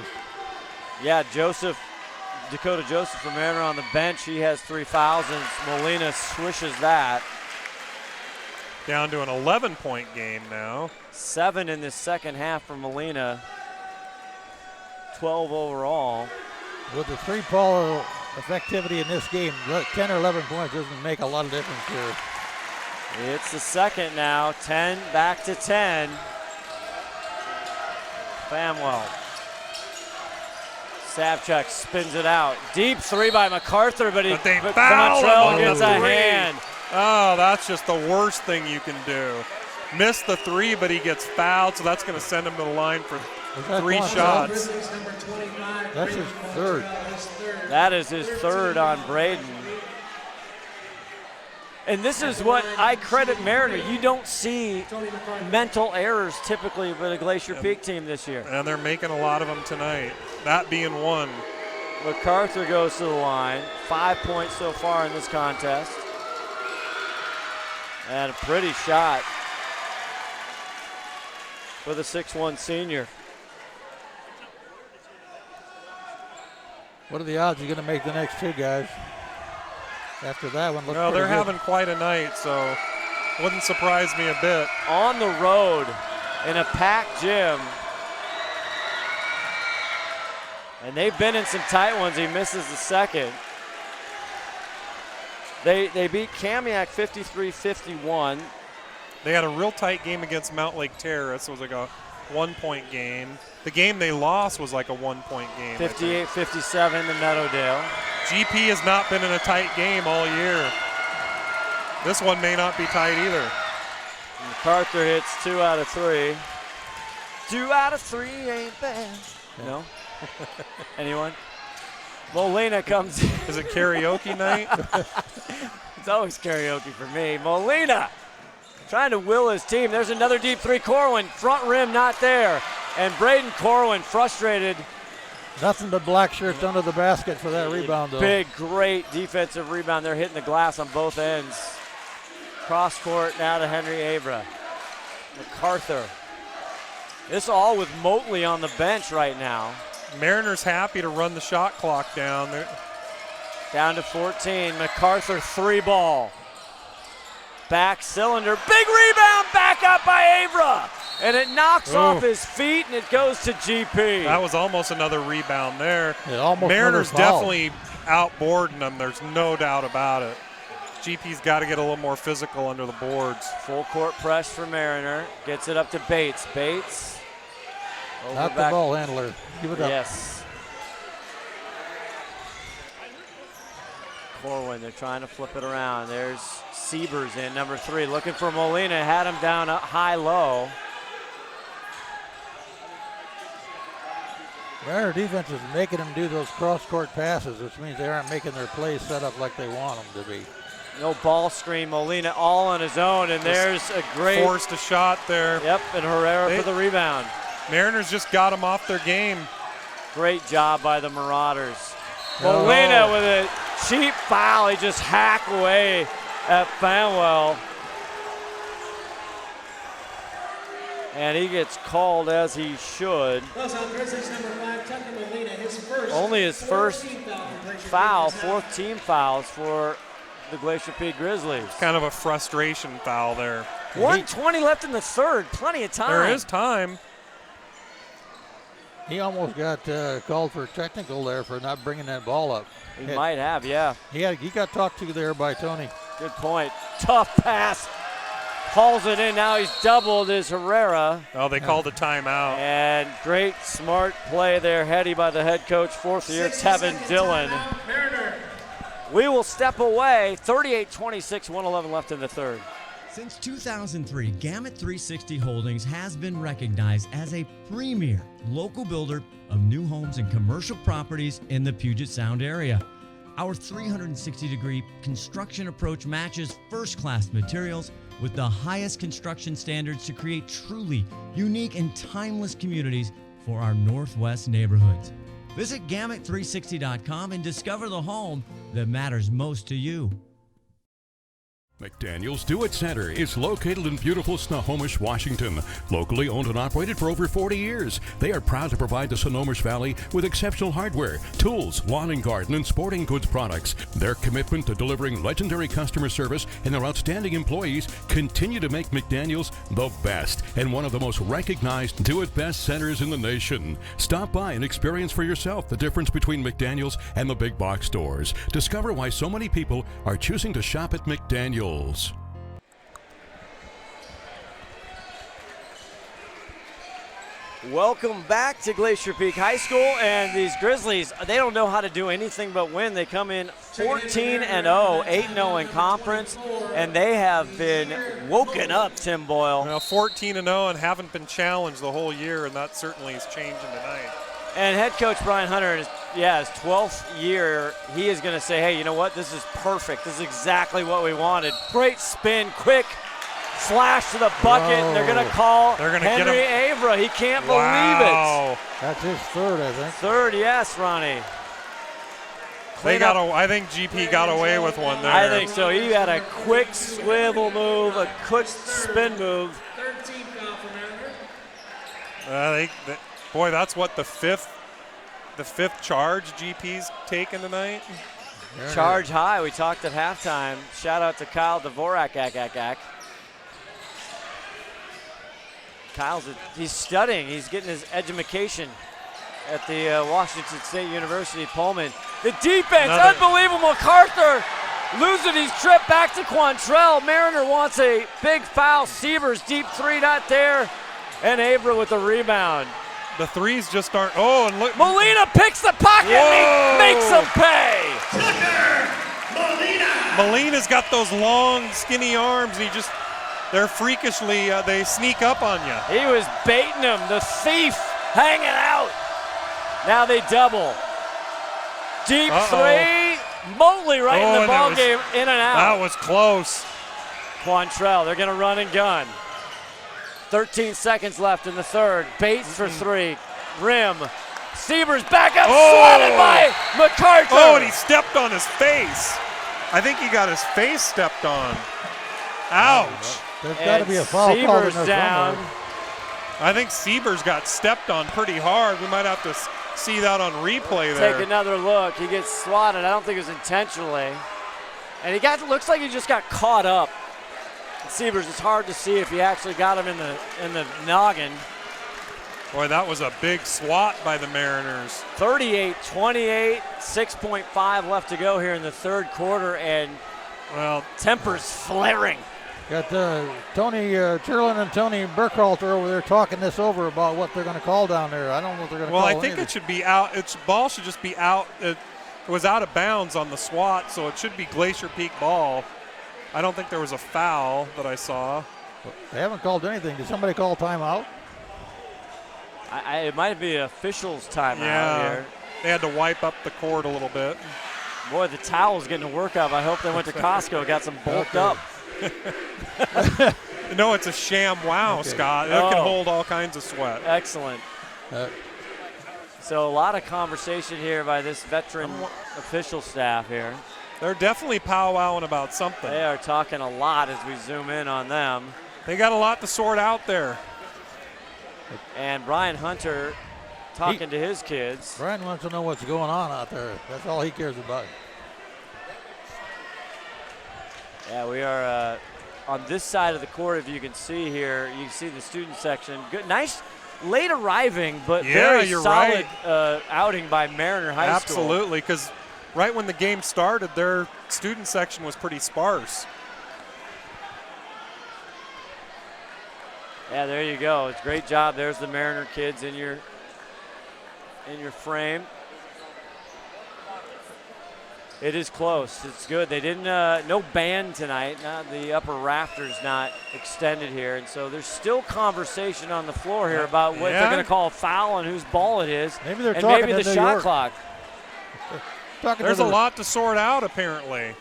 Yeah, Dakota Joseph from Mariner on the bench. He has 3 fouls, and Molina swishes that. Down to an 11-point game now. 7 in this second half for Molina. 12 overall. With the 3-ball effectivity in this game, 10 or 11 points doesn't make a lot of difference here. It's the second now. 10 back to 10. Famwell. Savchuk spins it out. Deep 3 by MacArthur, but Cantrell gets a hand. Oh, that's just the worst thing you can do. Missed the 3, but he gets fouled, so that's going to send him to the line for 3 shots. That's his third. That is his third on Braden. And this is what I credit Mariner. You don't see mental errors typically with a Glacier Peak team this year. And they're making a lot of them tonight, that being one. MacArthur goes to the line. 5 points so far in this contest. And a pretty shot for the 6'1 senior. What are the odds he's going to make the next 2 guys? After that one, no, they're having quite a night, so wouldn't surprise me a bit. On the road in a packed gym. And they've been in some tight ones. He misses the second. They beat Kamiak 53-51. They had a real tight game against Mount Lake Terrace. It was like a 1-point game. The game they lost was like a 1-point game. 58-57 to Meadowdale. GP has not been in a tight game all year. This one may not be tight either. MacArthur hits 2 out of 3. 2 out of 3 ain't bad. No? Anyone? Molina comes. Is it karaoke night? It's always karaoke for me. Molina trying to will his team. There's another deep 3. Corwin, front rim not there. And Braden Corwin frustrated. Nothing but black shirts under the basket for that rebound, though. Big, great defensive rebound. They're hitting the glass on both ends. Cross court now to Henry Abra. MacArthur. This all with Motley on the bench right now. Mariners happy to run the shot clock down. Down to 14. MacArthur 3-ball. Back cylinder. Big rebound. Back up by Abra. And it knocks off his feet, and it goes to GP. That was almost another rebound there. Almost Mariners definitely outboarding them. There's no doubt about it. GP's got to get a little more physical under the boards. Full court press for Mariner. Gets it up to Bates. Bates. Not the ball handler. Give it up. Yes. Corwin, they're trying to flip it around. There's Siebers in, number 3. Looking for Molina. Had him down high-low. Mariner defense is making them do those cross-court passes, which means they aren't making their plays set up like they want them to be. No ball screen. Molina all on his own, and there's a great. Forced a shot there. Yep, and Herrera for the rebound. Mariners just got him off their game. Great job by the Marauders. Molina with a cheap foul. He just hacked away at Fanwell. And he gets called as he should. Only his first foul, 4th team fouls for the Glacier Peak Grizzlies. Kind of a frustration foul there. 1:20 left in the third. Plenty of time. There is time. He almost got called for technical there for not bringing that ball up. He might have, yeah. He got talked to there by Tony. Good point. Tough pass. Hauls it in. Now he's doubled is Herrera. Oh, they called a timeout. And great, smart play there, heady by the head coach, 4th year, Tevin Dillon. We will step away. 38-26, 1:11 left in the third. Since 2003, Gamut 360 Holdings has been recognized as a premier local builder of new homes and commercial properties in the Puget Sound area. Our 360-degree construction approach matches first-class materials with the highest construction standards to create truly unique and timeless communities for our Northwest neighborhoods. Visit Gamut360.com and discover the home that matters most to you. McDaniel's Do It Center is located in beautiful Snohomish, Washington. Locally owned and operated for over 40 years, they are proud to provide the Snohomish Valley with exceptional hardware, tools, lawn and garden, and sporting goods products. Their commitment to delivering legendary customer service and their outstanding employees continue to make McDaniel's the best and one of the most recognized Do It Best centers in the nation. Stop by and experience for yourself the difference between McDaniel's and the big box stores. Discover why so many people are choosing to shop at McDaniel's. Welcome back to Glacier Peak High School, and these Grizzlies, they don't know how to do anything but win. They come in 14-0, 8-0 in conference, and they have been woken up, Tim Boyle. Now 14-0 and haven't been challenged the whole year, and that certainly is changing tonight. And head coach Brian Hunter, his 12th year, he is going to say, hey, you know what? This is perfect. This is exactly what we wanted. Great spin, quick slash to the bucket, and they're going to call Henry Avra. He can't believe it. That's his third, I think. Third, yes, Ronnie. I think GP got away with one there. I think so. He had a quick swivel move, a quick spin move. 13 foul for Mariner. Boy, that's what the fifth charge GP's taken tonight. Charge high. We talked at halftime. Shout out to Kyle Dvorak. He's studying. He's getting his education at the Washington State University Pullman. The defense, unbelievable. MacArthur losing his trip back to Quantrell. Mariner wants a big foul. Sievers deep three, not there. And Avra with the rebound. The threes just aren't. Oh, and look. Molina picks the pocket. And makes him pay. Molina's got those long, skinny arms. They're freakishly, they sneak up on you. He was baiting him. The thief hanging out. Now they double. Deep three. Motley right in the ball game, in and out. That was close. Quantrell, they're going to run and gun. 13 seconds left in the third. Bates for three. Rim. Sievers back up, swatted by MacArthur. Oh, and he stepped on his face. I think he got his face stepped on. Ouch. There's got to be a foul called in there down. somewhere. I think Sievers got stepped on pretty hard. We might have to see that on replay there. Take another look. He gets swatted. I don't think it was intentionally. And looks like he just got caught up. Sievers, it's hard to see if he actually got him in the noggin. Boy, that was a big swat by the Mariners. 38-28, 6.5 left to go here in the third quarter, and tempers flaring. Got Tony Churlin and Tony Burkhalter over there talking this over about what they're going to call down there. I don't know what they're going to call. Well, I think it should be out. Ball should just be out. It was out of bounds on the swat, so it should be Glacier Peak ball. I don't think there was a foul that I saw. They haven't called anything. Did somebody call timeout? It might be officials' timeout here. They had to wipe up the court a little bit. Boy, the towel's getting a workout. I hope they went to Costco, got some bulked up. No, it's a sham wow, Scott. It can hold all kinds of sweat. Excellent. So a lot of conversation here by this veteran official staff here. They're definitely powwowing about something. They are talking a lot as we zoom in on them. They got a lot to sort out there. And Brian Hunter talking to his kids. Brian wants to know what's going on out there. That's all he cares about. Yeah, we are on this side of the court, if you can see here. You can see the student section. Good, nice late arriving, but very solid outing by Mariner High School. Absolutely, because right when the game started, their student section was pretty sparse. Yeah, there you go. It's a great job. There's the Mariner kids in your frame. It is close. It's good. They didn't no band tonight. The upper rafters not extended here, and so there's still conversation on the floor here about what they're going to call a foul and whose ball it is. Maybe they're and talking maybe the New shot York. clock. There's a lot to sort out apparently.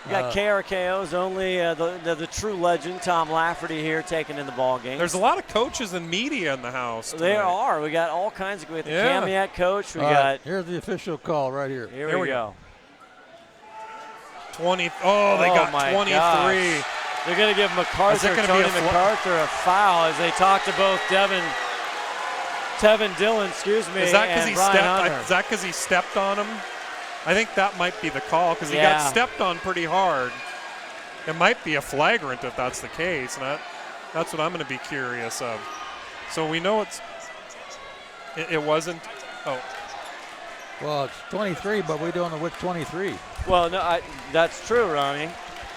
You got KRKO's only the true legend, Tom Lafferty here taking in the ball game. There's a lot of coaches and media in the house tonight. There are. We got all kinds of. We got the Kamiak coach. We got. Here's the official call right here. Here we go. 20. Oh, they got 23. Gosh. They're going to give Tony MacArthur a foul as they talk to both Tevin Dillon, Is that because he stepped on him? I think that might be the call because he got stepped on pretty hard. It might be a flagrant if that's the case. And that's what I'm going to be curious of. So we know it wasn't. Oh. Well, it's 23, but we don't know which 23. Well, no, that's true, Ronnie.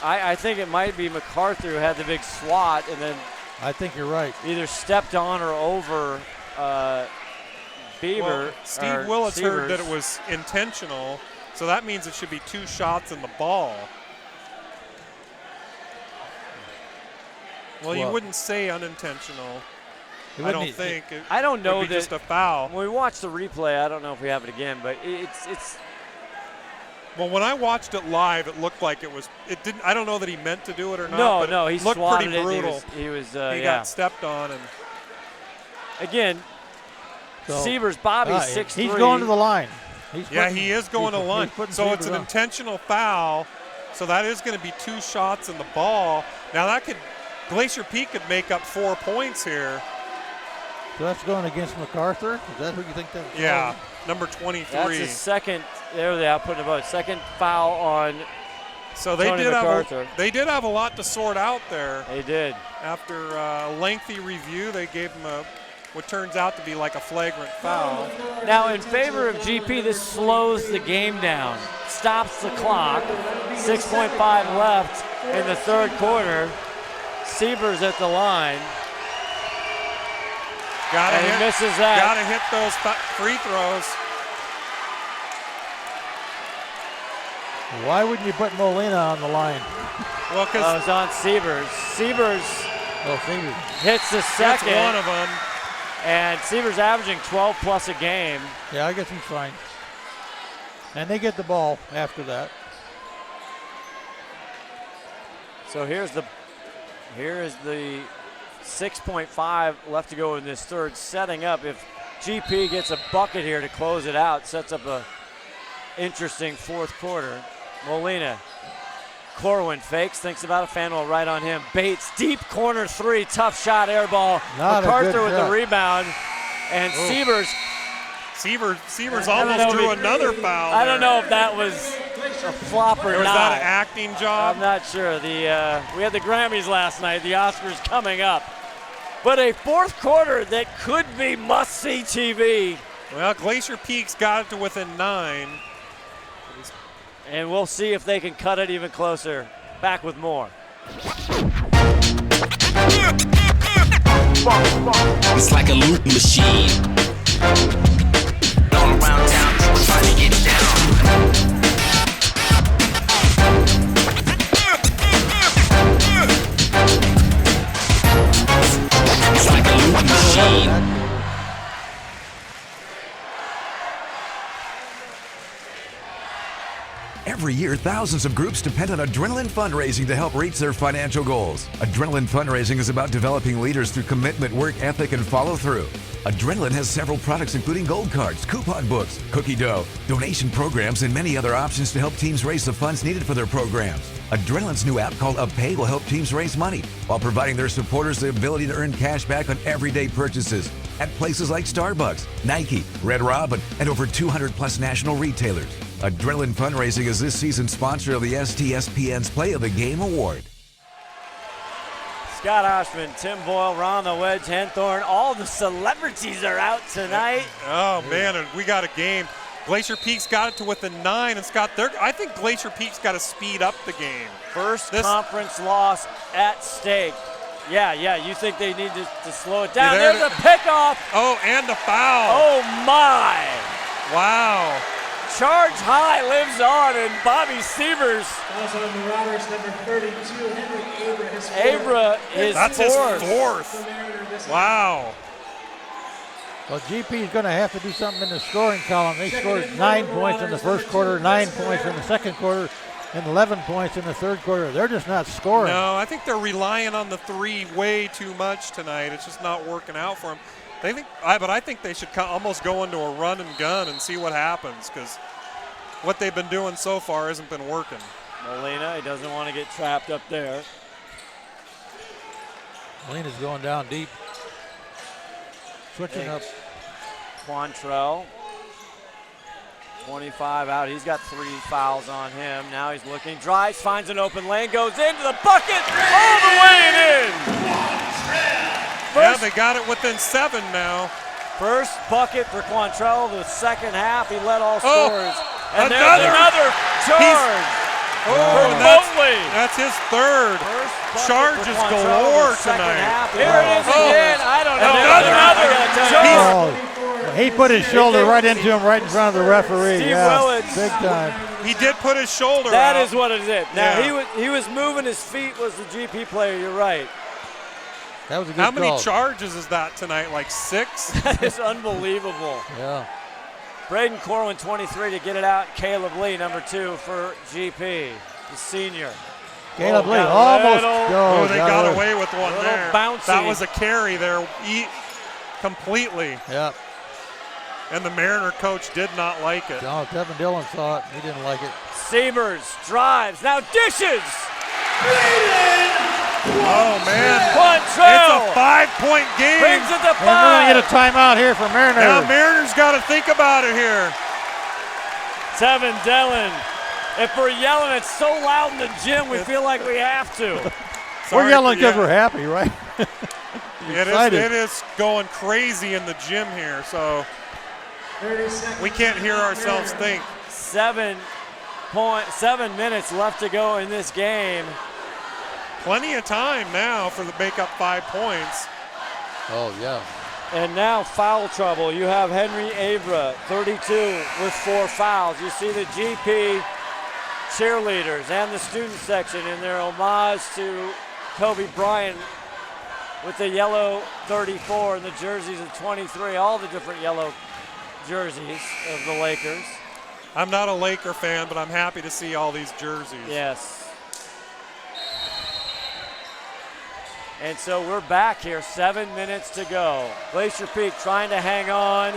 I think it might be MacArthur who had the big swat and then I think you're right. Either stepped on or over Bieber. Well, Steve Willits heard that it was intentional, so that means it should be 2 shots in the ball. Well, you wouldn't say unintentional. I don't think. I don't know would be that just a foul. When we watch the replay, I don't know if we have it again, but it's. Well, when I watched it live, it looked like it was. It didn't. I don't know that he meant to do it or not. No, but no, he looked swatted pretty brutal. it. He was. He got stepped on, and again, Sievers, Bobby, 6'3". He's going to the line. He is going to the line. So it's an intentional foul. So that is going to be 2 shots in the ball. Now that could, Glacier Peak could make up 4 points here. So that's going against MacArthur? Is that who you think that was? Yeah, number 23. That's his second. There they are putting about second foul on. So they Tony did have a lot to sort out there. They did. After a lengthy review, they gave him what turns out to be like a flagrant foul. Now in favor of GP, this slows the game down, stops the clock. 6.5 left in the third quarter. Sievers at the line. He misses that. Got to hit those free throws. Why wouldn't you put Molina on the line? Well, because it's on Sievers. Sievers hits the second. That's one of them. And Sievers averaging 12 plus a game. Yeah, I guess he's fine. And they get the ball after that. So here is the 6.5 left to go in this third, setting up. If GP gets a bucket here to close it out, sets up a interesting fourth quarter. Molina, Corwin fakes, thinks about it, Fanwell right on him. Bates, deep corner 3, tough shot, air ball. MacArthur with the rebound, and Sievers almost drew another foul. I don't know if that was a flop or not. Was that an acting job? I'm not sure. We had the Grammys last night, the Oscars coming up. But a fourth quarter that could be must-see TV. Well, Glacier Peak's got it to within 9. And we'll see if they can cut it even closer. Back with more. It's like a loot machine. All around town, people trying to get down. It's like a loot machine. Every year, thousands of groups depend on Adrenaline Fundraising to help reach their financial goals. Adrenaline Fundraising is about developing leaders through commitment, work ethic, and follow through. Adrenaline has several products including gold cards, coupon books, cookie dough, donation programs, and many other options to help teams raise the funds needed for their programs. Adrenaline's new app called UpPay will help teams raise money while providing their supporters the ability to earn cash back on everyday purchases at places like Starbucks, Nike, Red Robin, and over 200 plus national retailers. Adrenaline Fundraising is this season's sponsor of the STSPN's Play of the Game Award. Scott Oshman, Tim Boyle, Ron the Wedge, Henthorne, all the celebrities are out tonight. Oh, man, and we got a game. Glacier Peak's got it to within 9, and Scott, I think Glacier Peak's got to speed up the game. First conference loss at stake. Yeah, you think they need to slow it down. There's a pickoff. Oh, and a foul. Oh, my. Wow. Charge high lives on, and Bobby Sievers. Also on the Marauders, number 32, Henry Abra, his That's fourth. his fourth. Wow. Well, GP is going to have to do something in the scoring column. They scored 9 points in the first quarter, 9 points in the second quarter. and 11 points in the third quarter. They're just not scoring. No, I think they're relying on the three way too much tonight. It's just not working out for them. But I think they should almost go into a run and gun and see what happens, because what they've been doing so far hasn't been working. Molina, he doesn't want to get trapped up there. Molina's going down deep. Switching up. Quantrell, 25 out. He's got 3 fouls on him. Now he's looking, drives, finds an open lane, goes into the bucket, all the way and in. Yeah, they got it within 7 now. First bucket for Quantrell. The second half, he led all scorers. And there's another charge. That's his third. Charges galore tonight. Here it is again. I don't know. Another. He put his shoulder right into him, right in front of the referee. Steve Willits. Big time. He did put his shoulder That out. is what it is. Now, he was moving his feet, was the GP player. You're right. That was a good How many call. charges is that tonight? Like 6? That is unbelievable. Yeah. Braden Corwin, 23 to get it out. Caleb Lee, number 2 for GP, the senior. Caleb Lee almost. They got away with one there. Bouncy. That was a carry there completely. Yep. And the Mariner coach did not like it. No, Tevin Dillon saw it. He didn't like it. Sievers drives, now dishes. Oh, man. Quantrell. It's a 5-point game. Brings it to 5. And we're going to get a timeout here for Mariner. Now Mariners got to think about it here. Tevin Dillon. If we're yelling, it's so loud in the gym, we feel like we have to. We're yelling because we're happy, right? It is going crazy in the gym here, so we can't hear ourselves think. 7 minutes left to go in this game. Plenty of time now for the make up 5 points. Oh, yeah. And now foul trouble. You have Henry Avra, 32, with 4 fouls. You see the GP cheerleaders and the student section in their homage to Kobe Bryant with the yellow 34 and the jerseys of 23, all the different yellow jerseys of the Lakers. I'm not a Laker fan, but I'm happy to see all these jerseys. Yes. And so we're back here, 7 minutes to go. Glacier Peak trying to hang on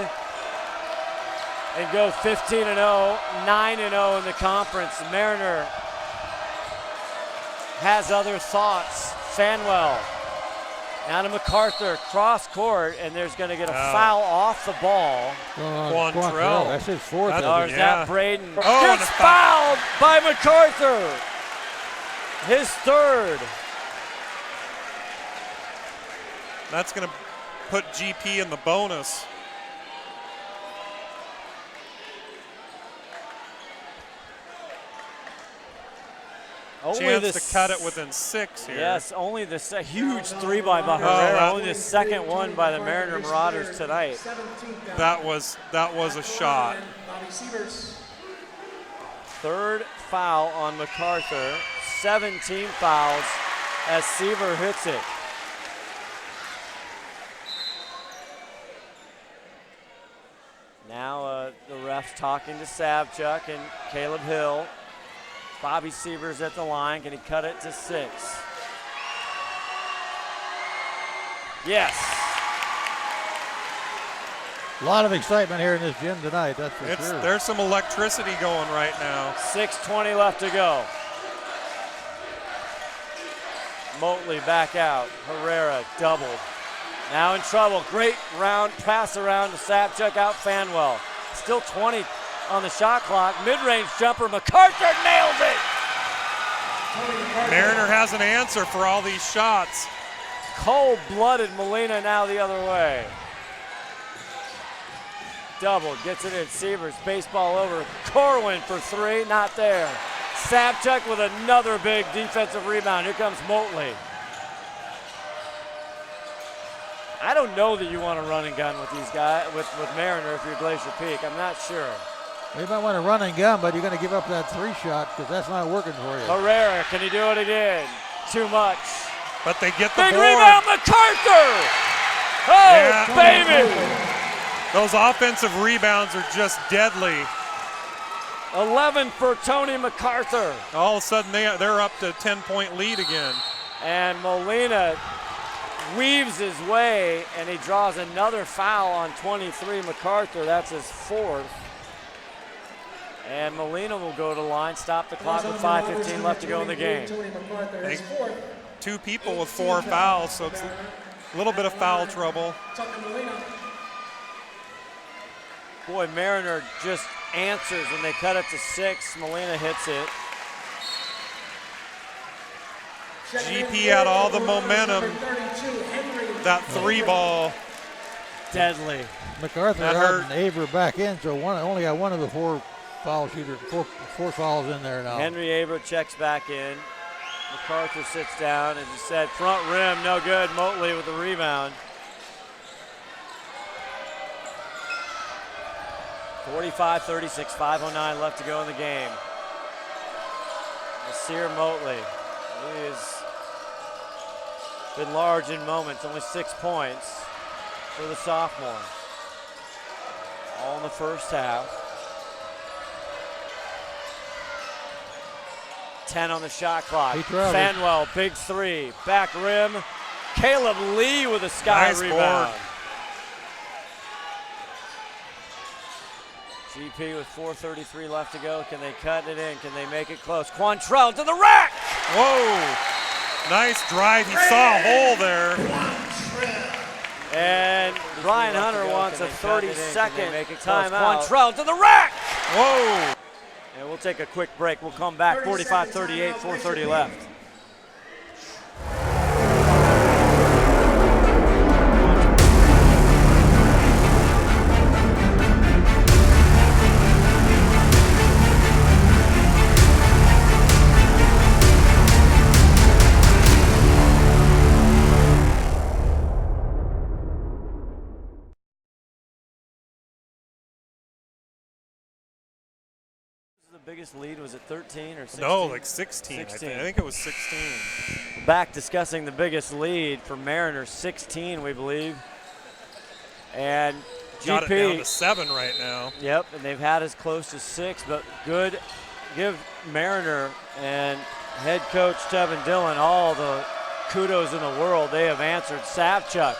and go 15-0, 9-0 in the conference. Mariner has other thoughts. Fanwell, Adam MacArthur, cross court, and there's going to get a foul off the ball. Quantrell. That's his 4th. Or is that Braden? Gets fouled by MacArthur. His 3rd. That's going to put GP in the bonus. Chance to cut it within 6 here. Yes, only the huge 3 by Herrera, only the second one by the Mariner Marauders tonight. That was a shot. 3rd foul on MacArthur, 17 fouls as Seaver hits it. Now the refs talking to Savchuk and Caleb Hill. Bobby Seaver's at the line. Can he cut it to 6? Yes. A lot of excitement here in this gym tonight, that's for sure. There's some electricity going right now. 6:20 left to go. Motley back out. Herrera doubled. Now in trouble. Great round pass around to Savchuk out Fanwell. Still 20 on the shot clock. Mid-range jumper. MacArthur nails it. Mariner has an answer for all these shots. Cold-blooded Molina now the other way. Double, gets it in. Sievers, baseball over. Corwin for 3, not there. Savchuk with another big defensive rebound. Here comes Motley. I don't know that you want to run and gun with these guys, with Mariner if you're Glacier Peak. I'm not sure. You might want to run and gun, but you're going to give up that 3 shot because that's not working for you. Herrera, can he do it again? Too much. But they get the big board. Rebound, MacArthur! Oh, yeah. Baby! Those offensive rebounds are just deadly. 11 for Tony MacArthur. All of a sudden, they're up to 10-point lead again. And Molina weaves his way, and he draws another foul on 23 MacArthur. That's his 4th. And Molina will go to the line, stop the clock with 5:15 left to go in the game. Two people with 4 fouls, so it's a little bit of foul trouble. Boy, Mariner just answers when they cut it to 6. Molina hits it. GP had all the momentum. That 3 ball. Deadly. MacArthur and Aver back in, so only got one of the 4 foul shooters, four fouls in there now. Henry Aver checks back in. MacArthur sits down. As you said, front rim, no good. Motley with the rebound. 45-36, 5:09 left to go in the game. Nasir Motley. He has been large in moments, only 6 points for the sophomore. All in the first half. 10 on the shot clock. Fanwell, big 3. Back rim. Caleb Lee with a sky rebound. GP with 4:33 left to go. Can they cut it in? Can they make it close? Quantrell to the rack! Whoa! Nice drive. He saw a hole there. And Ryan Hunter wants a 30-second timeout. Quantrell to the rack! Whoa! And we'll take a quick break. We'll come back. 45-38, 4:30 left. Biggest lead, was it 13 or 16? No, like 16. I think it was 16. Back discussing the biggest lead for Mariners, 16 we believe. And Got GP it down to 7 right now. Yep, and they've had as close to 6, but good. Give Mariner and head coach Tevin Dillon all the kudos in the world. They have answered. Savchuk.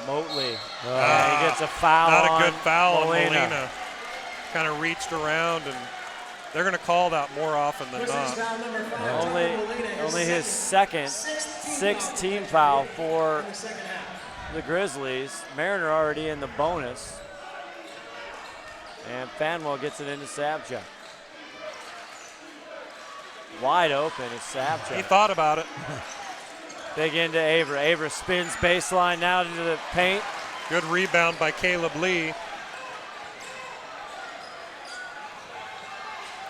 Motley. He gets a foul. Not a good foul Molina. on Molina. Kind of reached around, and they're going to call that more often than not. Only his second 6th team foul for the Grizzlies. Mariner already in the bonus. And Fanwell gets it into Savchuk. Wide open is Savchuk. He thought about it. Big into Aver. Aver spins baseline now into the paint. Good rebound by Caleb Lee.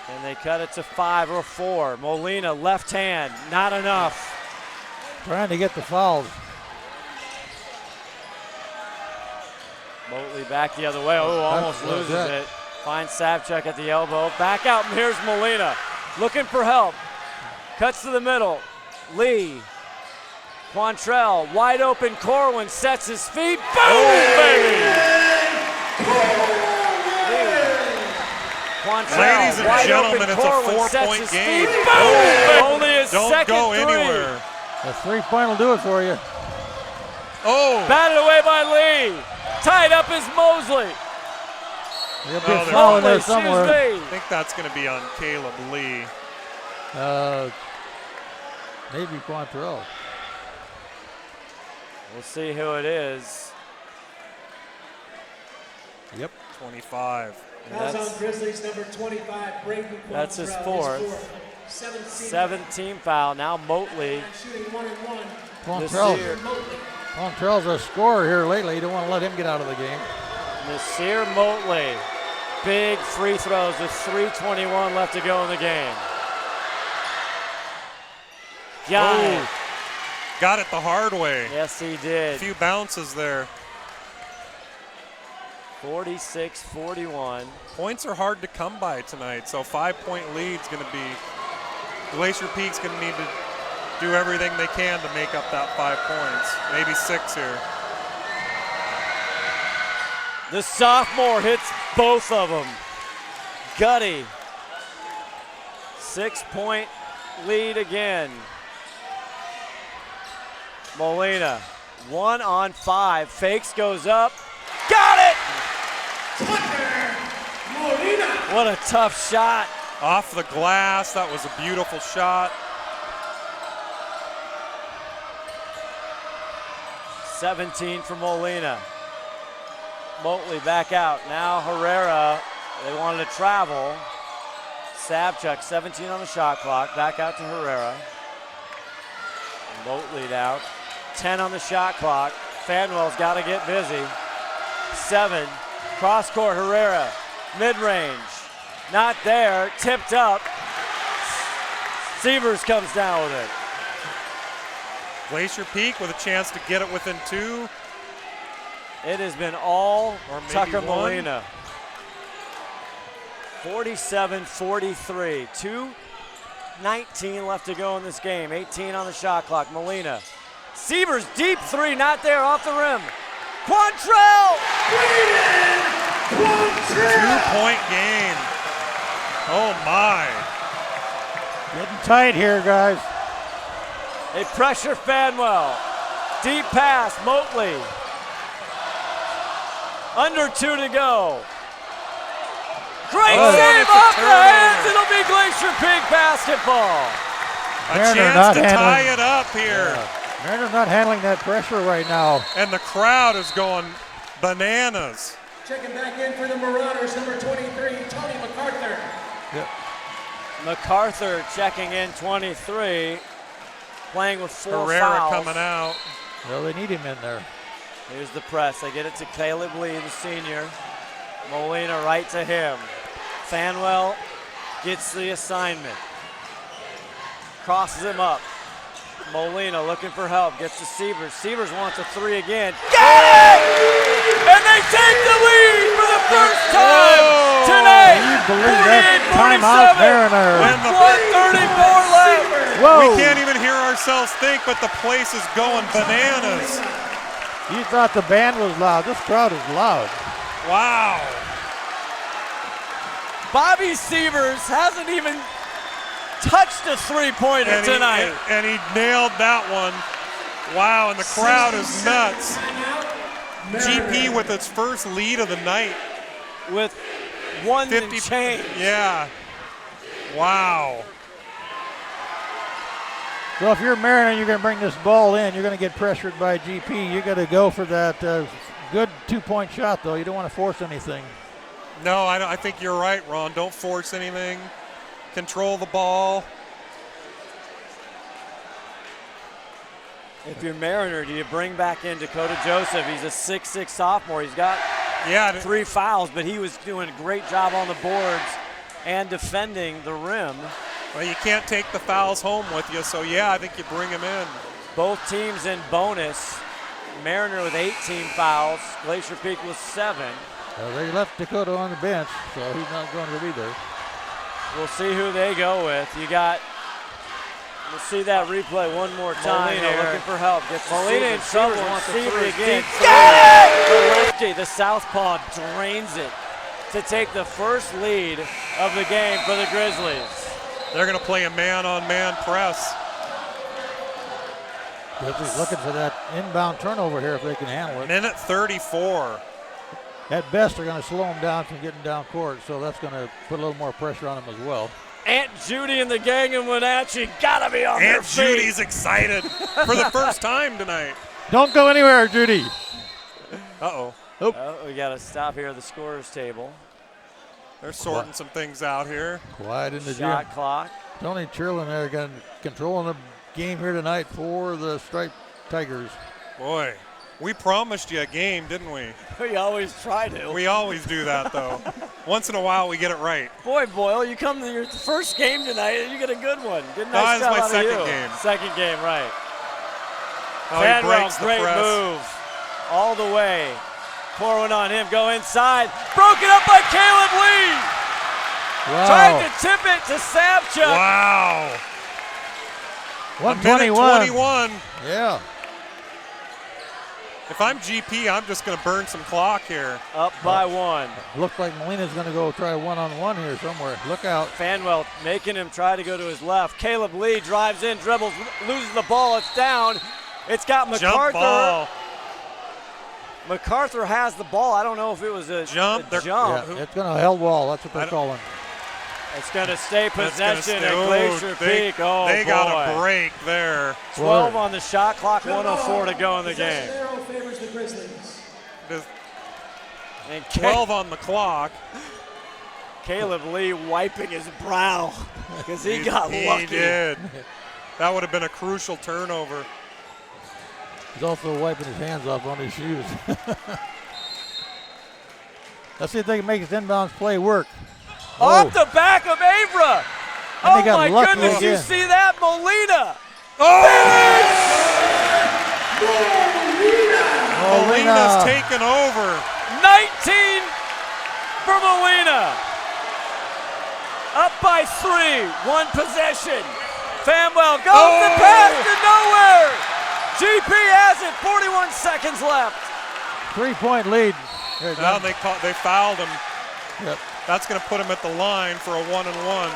And they cut it to 5 or 4. Molina, left hand, not enough. Trying to get the fouls. Motley back the other way. Oh, almost loses it. Finds Savchuk at the elbow. Back out, and here's Molina. Looking for help. Cuts to the middle. Lee. Quantrell, wide open. Corwin sets his feet. Boom, baby! Quantrell, ladies and gentlemen, it's Corwin a 4-point game. Only his second go three. Anywhere. The 3-point will do it for you. Oh! Batted away by Lee. Tied up is Mosley. There'll be a foul in there somewhere. I think that's going to be on Caleb Lee. Maybe Quantrell. We'll see who it is. Yep. 25. Fouls on Grizzlies number 25, Braden Quantrell. That's his 4th. 17 foul. Now Motley. Shooting 1-1. Quantrell's a scorer here lately. You don't want to let him get out of the game. Nasir Motley. Big free throws with 3:21 left to go in the game. Got it the hard way. Yes, he did. A few bounces there. 46-41. Points are hard to come by tonight, so 5-point lead's going to be, Glacier Peak's going to need to do everything they can to make up that 5 points. Maybe 6 here. The sophomore hits both of them. Gutty. 6-point lead again. Molina, 1 on 5. Fakes, goes up. Got it! Molina. What a tough shot. Off the glass. That was a beautiful shot. 17 for Molina. Motley back out. Now Herrera, they wanted to travel. Savchuk, 17 on the shot clock. Back out to Herrera. Motley out. 10 on the shot clock. Fanwell's got to get busy. 7. Cross court, Herrera. Mid-range. Not there. Tipped up. Sievers comes down with it. Glacier Peak with a chance to get it within 2. It has been all Or maybe Tucker 1. Molina. 47-43. 2:19 left to go in this game. 18 on the shot clock. Molina. Sievers, deep 3, not there, off the rim. Quantrell! 2-point game. Oh my. Getting tight here, guys. They pressure Fanwell. Deep pass, Motley. Under 2 to go. Great save off the hands. It'll be Glacier Peak basketball. A Mariner chance not to tie handling- it up here. Mariner's not handling that pressure right now. And the crowd is going bananas. Checking back in for the Marauders, number 23, Tony MacArthur. Yep. MacArthur checking in 23, playing with 4 Herrera fouls. coming out. Well, they need him in there. Here's the press. They get it to Caleb Lee, the senior. Molina right to him. Fanwell gets the assignment. Crosses him up. Molina looking for help. Gets to Sievers. Sievers wants a 3 again. Got it! And they take the lead for the first time tonight. Can you believe that? Timeout, Mariner. When 1:34 left. Whoa. We can't even hear ourselves think, but the place is going bananas. You thought the band was loud. This crowd is loud. Wow. Bobby Sievers hasn't even touched a 3-pointer tonight. And he nailed that one. Wow, and the crowd is nuts. GP with its first lead of the night. With 1 and 50 change. Yeah. Wow. So if you're Mariner and you're going to bring this ball in, you're going to get pressured by GP. You got to go for that good 2-point shot, though. You don't want to force anything. No, I think you're right, Ron. Don't force anything. Control the ball. If you're Mariner, do you bring back in Dakota Joseph? He's a 6'6 sophomore. He's got 3 fouls, but he was doing a great job on the boards and defending the rim. Well, you can't take the fouls home with you, so yeah, I think you bring him in. Both teams in bonus. Mariner with 18 fouls. Glacier Peak with 7. They left Dakota on the bench, so he's not going to be there. We'll see who they go with. We'll see that replay one more time. Molina looking for help. Gets Molina in in trouble. Wants Wants to a again. three. Got it! The lefty, the southpaw, drains it to take the first lead of the game for the Grizzlies. They're going to play a man-on-man press. Grizzlies looking for that inbound turnover here if they can handle it. Minute 34. At best, they're going to slow them down from getting down court, so that's going to put a little more pressure on them as well. Aunt Judy and the gang in Wenatchee gotta be on their Aunt feet. Judy's excited for the first time tonight. Don't go anywhere, Judy. Uh-oh. Oh, we got to stop here at the scorer's table. They're sorting some things out here. Quiet in the Shot gym. clock. Tony Chirlin there again controlling the game here tonight for the Striped Tigers. Boy, we promised you a game, didn't we? We always try to. We always do that, though. Once in a while, we get it right. Boy, Boyle, you come to your first game tonight and you get a good one. Good No, nice this is job my out second of you. game. Second game, right. Oh, he Fanwell, breaks the great press. move. All the way. Pour one on him. Go inside. Broken up by Caleb Lee. Wow. Tried to tip it to Savchuk. Wow. 121. 21. Yeah. If I'm GP, I'm just going to burn some clock here. Up by 1. Looks like Molina's going to go try one-on-one here somewhere. Look out. Fanwell making him try to go to his left. Caleb Lee drives in, dribbles, loses the ball. It's down. It's got MacArthur. Jump ball. MacArthur has the ball. I don't know if it was a jump. A jump. Yeah, it's going to held wall. That's what they're calling. It's going to stay possession at Glacier Peak. Oh, they boy. got a break there. 12 on the shot clock, 1:04 to go in the game. Favors the Grizzlies. And 12 on the clock. Caleb Lee wiping his brow because he got lucky. He did. That would have been a crucial turnover. He's also wiping his hands off on his shoes. Let's see if they can make his inbounds play work. Off the back of Avra. And they Oh got my lucky goodness, you again. see that? Molina. Molina's taken over. 19 for Molina. Up by 3, 1 possession. Fanwell goes the pass to nowhere. GP has it, 41 seconds left. 3-point lead. Now they fouled him. Yep. That's going to put him at the line for a 1-and-1.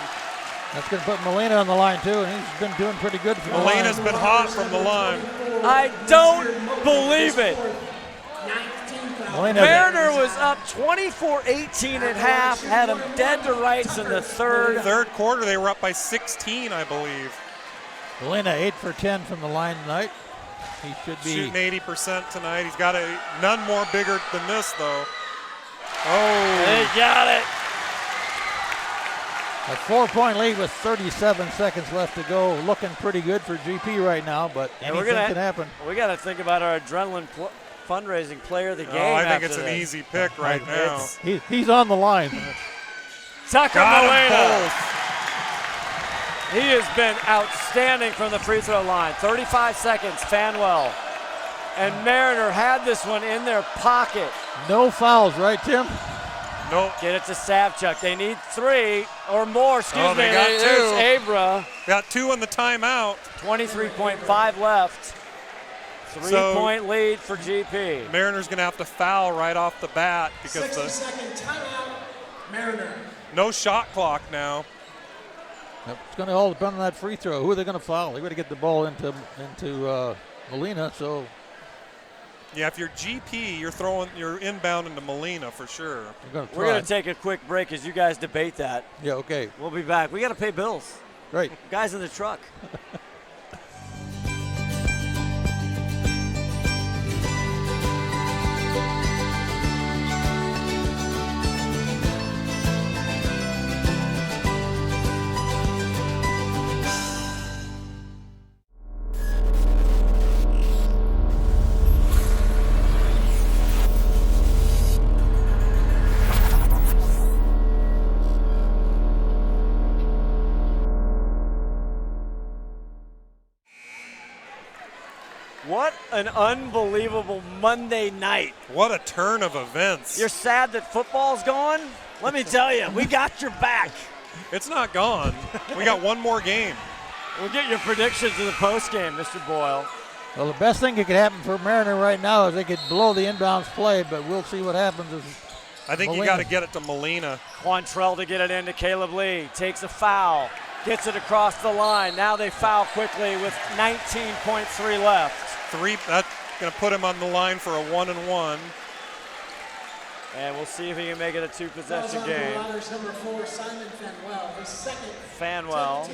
That's going to put Molina on the line too, and he's been doing pretty good for the line. Molina's been hot from the line. I don't believe it. Molina. Mariner was up 24-18 at half, had him dead to rights in the third. Third quarter, they were up by 16, I believe. Molina 8 for 10 from the line tonight. He should be shooting 80% tonight. He's got none more bigger than this, though. Oh. They got it. A 4-point lead with 37 seconds left to go. Looking pretty good for GP right now, but anything can happen. We got to think about our adrenaline fundraising player of the game. Oh, I think after it's an this. easy pick right now. He's on the line. Tucker Got 'em Molina. both. He has been outstanding from the free throw line. 35 seconds, Fanwell. And Mariner had this one in their pocket. No fouls, right, Tim? Nope. Get it to Savchuk. They need 3 or more. Excuse me. They got 2. There's Abra. Got 2 on the timeout. 23.5 left. 3-point lead for GP. Mariner's going to have to foul right off the bat because 60-second timeout, Mariner. no shot clock now. It's going to all depend on that free throw. Who are they going to foul? They're going to get the ball into Molina. So yeah, if you're GP, you're inbound into Molina for sure. We're going to take a quick break as you guys debate that. Yeah, okay. We'll be back. We got to pay bills. Right. Guys in the truck. What an unbelievable Monday night. What a turn of events. You're sad that football's gone? Let me tell you, we got your back. It's not gone. We got one more game. We'll get your predictions in the postgame, Mr. Boyle. Well, the best thing that could happen for Mariner right now is they could blow the inbounds play, but we'll see what happens. I think you got to get it to Molina. Quantrell to get it into Caleb Lee. Takes a foul. Gets it across the line. Now they foul quickly with 19.3 left. That's going to put him on the line for a 1-and-1. And we'll see if he can make it a 2-possession game. Number 4, Simon Fanwell, his second. Fanwell.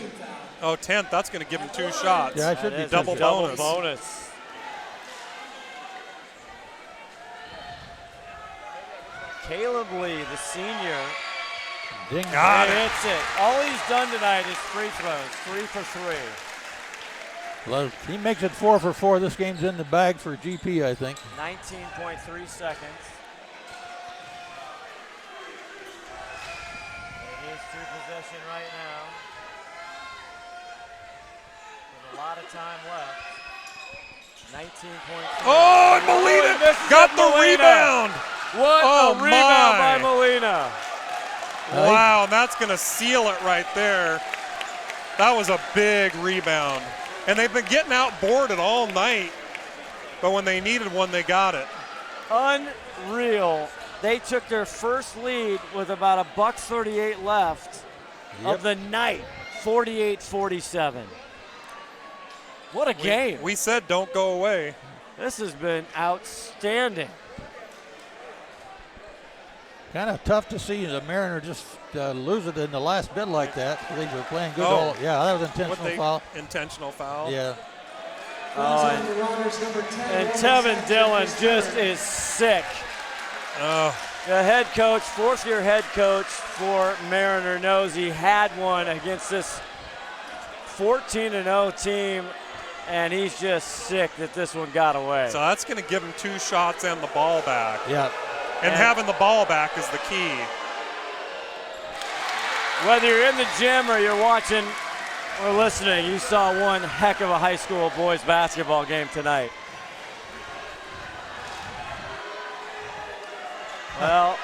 Oh, 10th. That's going to give him 2 shots. Yeah, it should be double bonus. Caleb Lee, the senior. Got it. Hits it. All he's done tonight is free throws. 3 for 3. Well, he makes it 4 for 4. This game's in the bag for GP, I think. 19.3 seconds. It is 2-possession right now. With a lot of time left. 19.3. Oh, and Molina got the rebound. What a rebound by Molina. Wow, that's going to seal it right there. That was a big rebound. And they've been getting outboarded all night. but when they needed one, they got it. Unreal. They took their first lead with about $1:38 left of the night, 48-47. What a game. We said don't go away. This has been outstanding. Kind of tough to see the Mariner just lose it in the last bit like that. They were playing good. Oh. Yeah, that was intentional foul. Intentional foul. Yeah. Oh, and Tevin Dillon just is sick. Oh. The head coach, fourth-year head coach for Mariner, knows he had one against this 14-0 team, and he's just sick that this one got away. So that's going to give him 2 shots and the ball back. Yeah. And having the ball back is the key. Whether you're in the gym or you're watching or listening, you saw one heck of a high school boys basketball game tonight. Well,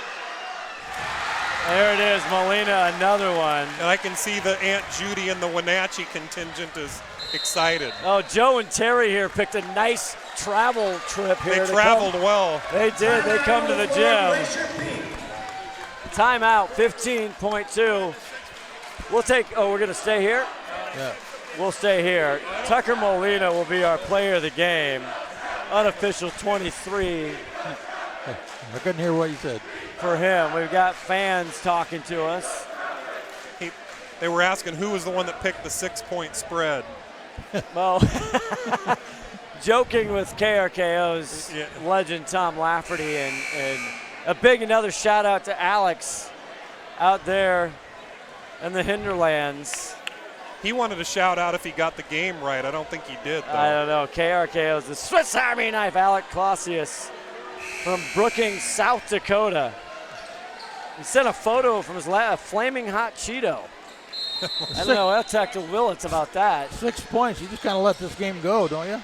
there it is, Molina, another one. And I can see the Aunt Judy and the Wenatchee contingent is excited. Oh, Joe and Terry here picked a nice travel trip here. They traveled well. They did. They come to the gym. Timeout, 15.2. We'll take, we're going to stay here? Yeah. We'll stay here. Tucker Molina will be our player of the game. Unofficial 23. I couldn't hear what you said. For him. We've got fans talking to us. They were asking who was the one that picked the 6-point spread. Well, joking with KRKO's legend Tom Lafferty, and a big another shout out to Alex out there in the hinterlands. He wanted a shout out if he got the game right. I don't think he did, though. I don't know. KRKO's the Swiss Army knife. Alec Clausius from Brookings, South Dakota. He sent a photo from his flaming hot Cheeto. I don't know. I'll talk to Willits about that. 6 points. You just kind of let this game go, don't you?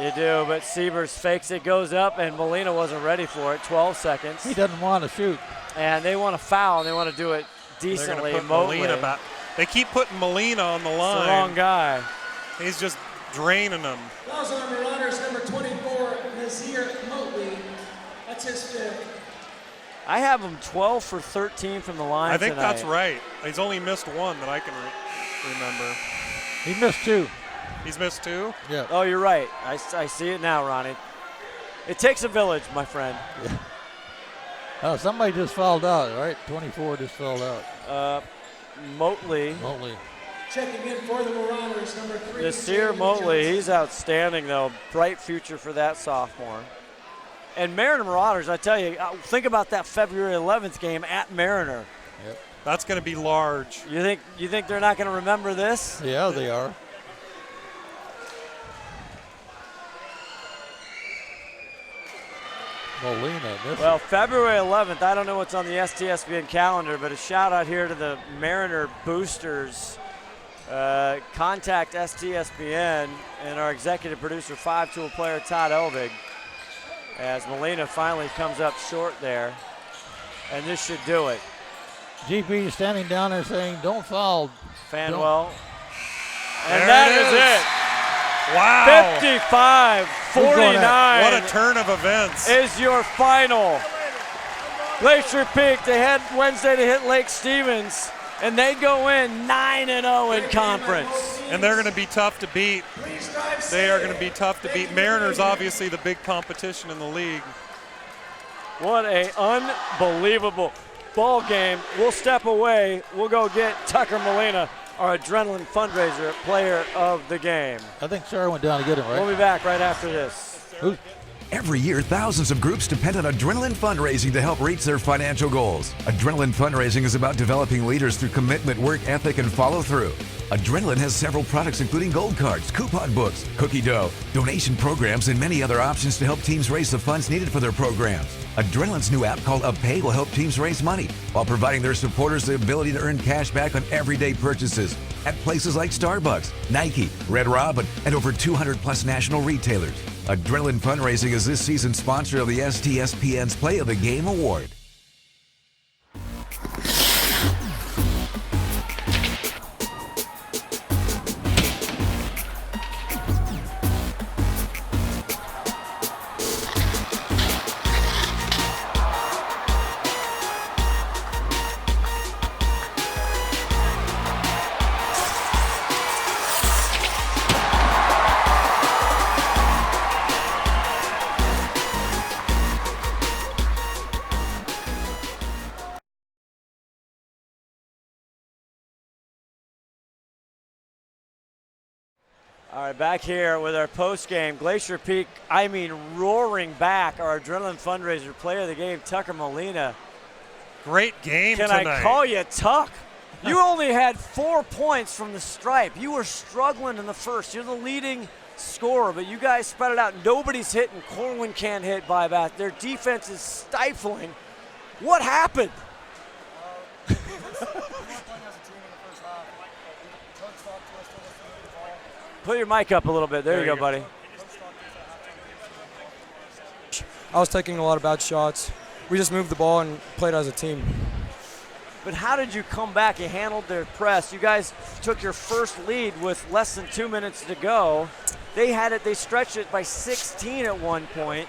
You do, but Sievers fakes it, goes up, and Molina wasn't ready for it. 12 seconds. He doesn't want to shoot. And they want to foul, and they want to do it decently. They're gonna put Molina back. They keep putting Molina on the line. It's the wrong guy. He's just draining them. Fouls on Marauders, number 24, Nazir Motley. That's his 5th. I have him 12 for 13 from the line I think tonight. that's right. He's only missed one that I can remember. He missed 2. He's missed 2? Yeah. Oh, you're right. I see it now, Ronnie. It takes a village, my friend. Yeah. Oh, somebody just fouled out, right? 24 just fouled out. Motley. Checking in for the Marauders, number 3. Nasir Motley, he's outstanding, though. Bright future for that sophomore. And Mariner Marauders, I tell you, think about that February 11th game at Mariner. Yep. That's going to be large. You think they're not going to remember this? Yeah, they are. Molina. Well, February 11th, I don't know what's on the STSPN calendar, but a shout out here to the Mariner boosters. Contact STSPN and our executive producer, 5-tool player Todd Elvig, as Molina finally comes up short there. And this should do it. GP is standing down there saying, don't foul. Fanwell. And there that is it. Wow. 55-49. What a turn of events. Is your final. Glacier Peak, they head Wednesday to hit Lake Stevens, and they go in 9-0 in conference. And they're going to be tough to beat. They are going to be tough to beat. Mariners, obviously, the big competition in the league. What a unbelievable ball game. We'll step away. We'll go get Tucker Molina, our Adrenaline Fundraiser player of the game. I think Sarah went down to get him, right? We'll be back right after this. Every year, thousands of groups depend on Adrenaline Fundraising to help reach their financial goals. Adrenaline Fundraising is about developing leaders through commitment, work ethic, and follow through. Adrenaline has several products including gold cards, coupon books, cookie dough, donation programs, and many other options to help teams raise the funds needed for their programs. Adrenaline's new app called UpPay will help teams raise money while providing their supporters the ability to earn cash back on everyday purchases at places like Starbucks, Nike, Red Robin, and over 200 plus national retailers. Adrenaline Fundraising is this season's sponsor of the STSPN's Play of the Game Award. All right, back here with our post game. Glacier Peak, roaring back. Our Adrenaline Fundraiser player of the game, Tucker Molina. Great game Can tonight. I call you Tuck? You only had 4 points from the stripe. You were struggling in the first. You're the leading scorer, but you guys spread it out. Nobody's hitting. Corwin can't hit by bat. Their defense is stifling. What happened? Put your mic up a little bit. There you go, buddy. I was taking a lot of bad shots. We just moved the ball and played as a team. But how did you come back? You handled their press. You guys took your first lead with less than 2 minutes to go. They stretched it by 16 at one point.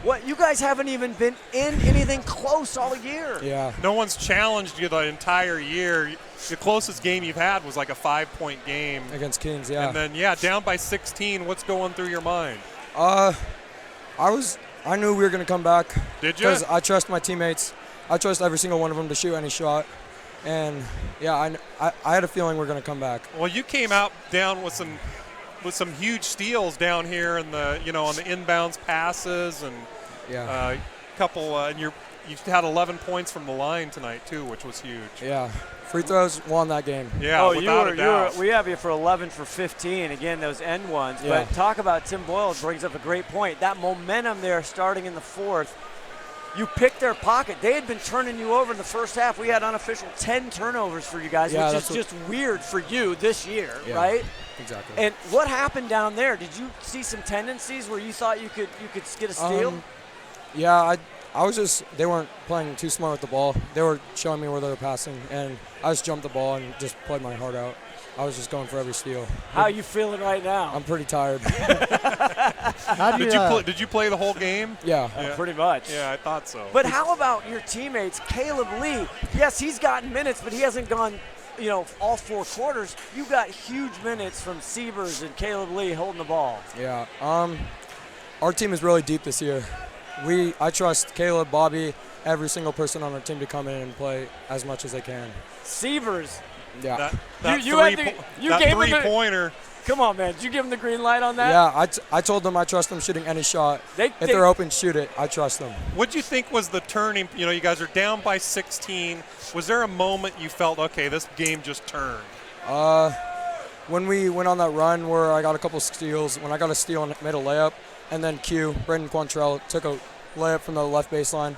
What, you guys haven't even been in anything close all year. Yeah. No one's challenged you the entire year. The closest game you've had was like a 5-point game. Against Kings, yeah. And then, down by 16. What's going through your mind? I knew we were going to come back. Did you? Because I trust my teammates. I trust every single one of them to shoot any shot. And, I had a feeling we were going to come back. Well, you came out down with some huge steals down here in the, on the inbounds passes and couple and you had 11 points from the line tonight too, which was huge. Yeah. Free throws won that game. Yeah, without a doubt. We have you for 11 for 15. Again, those end ones. Yeah. But talk about Tim Boyle brings up a great point. That momentum there starting in the fourth. You picked their pocket. They had been turning you over in the first half. We had unofficial 10 turnovers for you guys, which is just weird for you this year, right? Exactly. And what happened down there? Did you see some tendencies where you thought you could get a steal? They weren't playing too smart with the ball. They were showing me where they were passing, and I just jumped the ball and just played my heart out. I was just going for every steal. How are you feeling right now? I'm pretty tired. Did you play the whole game? Yeah. Pretty much. Yeah, I thought so. But how about your teammates? Caleb Lee, yes, he's gotten minutes, but he hasn't gone, all 4 quarters. You got huge minutes from Sievers and Caleb Lee holding the ball. Yeah. Our team is really deep this year. I trust Caleb, Bobby, every single person on our team to come in and play as much as they can. Sievers. Yeah. That three-pointer. Come on, man. Did you give him the green light on that? Yeah, I told them I trust them shooting any shot. If they're open, shoot it. I trust them. What do you think was the turning? You guys are down by 16. Was there a moment you felt, okay, this game just turned? When we went on that run where I got a couple steals, when I got a steal and made a layup, and then Brendan Quantrell took a layup from the left baseline,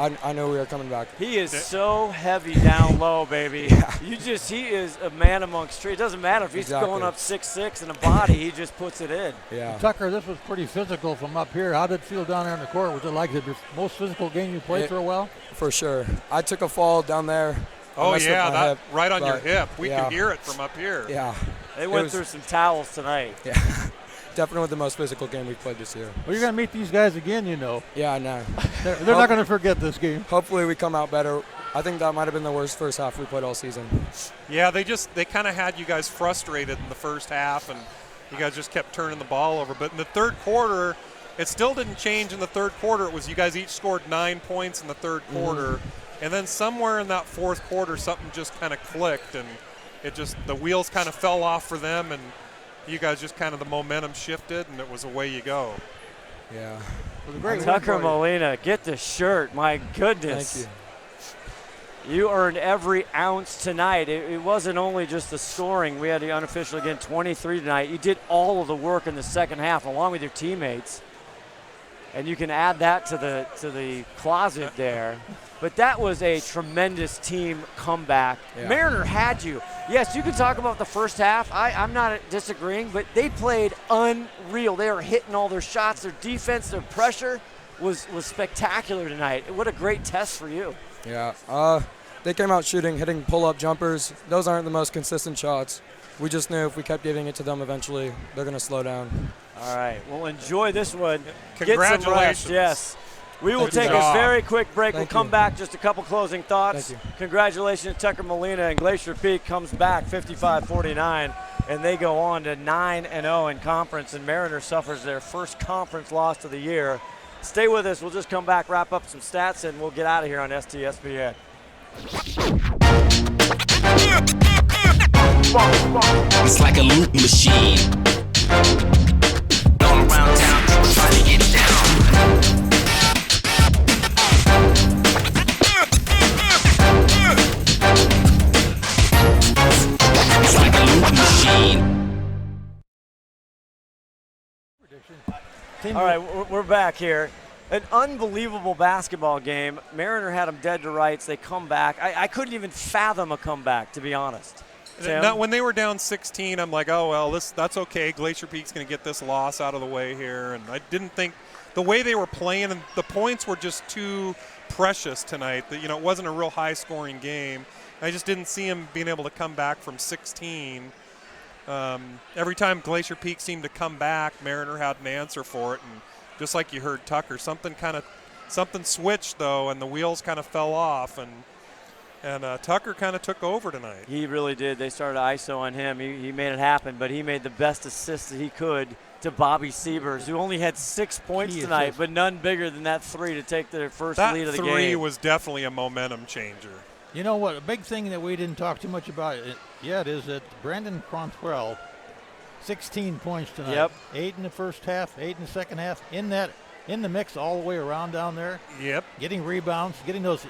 I knew we were coming back. He is so heavy down low, baby. Yeah. He is a man amongst trees. It doesn't matter if he's going up 6'6" in a body, he just puts it in. Yeah. Tucker, this was pretty physical from up here. How did it feel down there in the court? Was it like the most physical game you played for a while? For sure. I took a fall down there. Oh, yeah, right on your hip. We could hear it from up here. Yeah. They went through some towels tonight. Yeah. Definitely the most physical game we've played this year. Well, you're going to meet these guys again, Yeah, I know. They're not going to forget this game. Hopefully we come out better. I think that might have been the worst first half we played all season. Yeah, they kind of had you guys frustrated in the first half, and you guys just kept turning the ball over. But in the third quarter, it still didn't change in the third quarter. It was you guys each scored 9 points in the third quarter. And then somewhere in that fourth quarter, something just kind of clicked, and the wheels kind of fell off for them, and you guys just kind of the momentum shifted, and it was away you go. Yeah. Great Tucker Molina, get the shirt. My goodness. Thank you. You earned every ounce tonight. It wasn't only just the scoring. We had the unofficial again, 23 tonight. You did all of the work in the second half along with your teammates. And you can add that to the closet there. But that was a tremendous team comeback. Yeah. Mariner had you. Yes, you can talk about the first half. I'm not disagreeing, but they played unreal. They were hitting all their shots. Their defense, their pressure was spectacular tonight. What a great test for you. Yeah. They came out hitting pull-up jumpers. Those aren't the most consistent shots. We just knew if we kept giving it to them eventually, they're going to slow down. All right. Well, enjoy this one. Congratulations. Get some rest. Yes. We will take a very quick break. We'll come back. Just a couple closing thoughts. Thank you. Congratulations, Tucker Molina, and Glacier Peak comes back 55-49, and they go on to 9-0 in conference, and Mariner suffers their first conference loss of the year. Stay with us. We'll just come back, wrap up some stats, and we'll get out of here on STSPN. It's like a loot machine. All around town, trying to get down. It's like a loop machine. All right, we're back here. An unbelievable basketball game. Mariner had them dead to rights. They come back. I couldn't even fathom a comeback, to be honest. Now, when they were down 16, I'm like, oh, well, that's okay. Glacier Peak's going to get this loss out of the way here. And I didn't think the way they were playing, and the points were just too precious tonight. It wasn't a real high-scoring game. I just didn't see them being able to come back from 16. Every time Glacier Peak seemed to come back, Mariner had an answer for it. And just like you heard Tucker, something switched, though, and the wheels kind of fell off. And Tucker kind of took over tonight. He really did. They started ISO on him. He made it happen, but he made the best assist that he could to Bobby Siebers, who only had 6 points tonight, but none bigger than that 3 to take their first lead of the game. That 3 was definitely a momentum changer. You know what? A big thing that we didn't talk too much about yet is that Brandon Quantrell, 16 points tonight. Yep. 8 in the first half, 8 in the second half. In the mix all the way around down there. Yep. Getting rebounds, getting those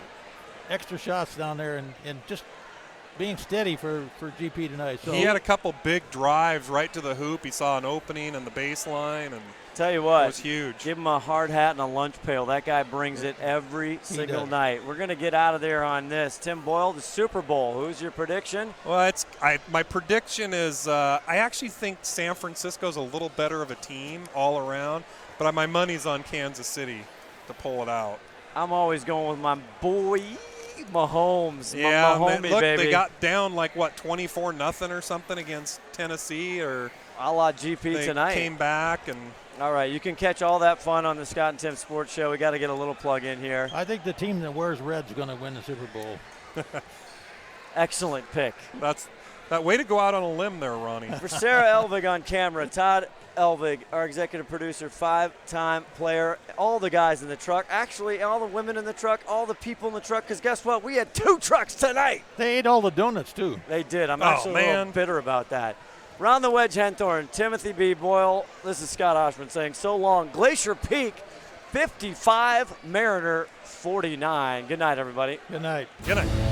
extra shots down there, and just being steady for GP tonight. So he had a couple big drives right to the hoop. He saw an opening in the baseline, and tell you what, it was huge. Give him a hard hat and a lunch pail. That guy brings it every single night. We're going to get out of there on this. Tim Boyle, the Super Bowl. Who's your prediction? Well, my prediction is I actually think San Francisco's a little better of a team all around, but my money's on Kansas City to pull it out. I'm always going with my boy Mahomes. Yeah, Mahomie, baby. They got down 24-0 or something against Tennessee, or a la GP tonight. Came back and. All right, you can catch all that fun on the Scott and Tim Sports Show. We got to get a little plug in here. I think the team that wears red's going to win the Super Bowl. Excellent pick. That's that way to go out on a limb there, Ronnie. For Sarah Elvig on camera, Todd Elvig, our executive producer, 5-time player, all the guys in the truck, actually all the women in the truck, all the people in the truck, because guess what? We had 2 trucks tonight. They ate all the donuts, too. They did. I'm actually a little bitter about that. Round the Wedge, Henthorn, Timothy B. Boyle. This is Scott Oshman saying so long. Glacier Peak, 55, Mariner, 49. Good night, everybody. Good night. Good night.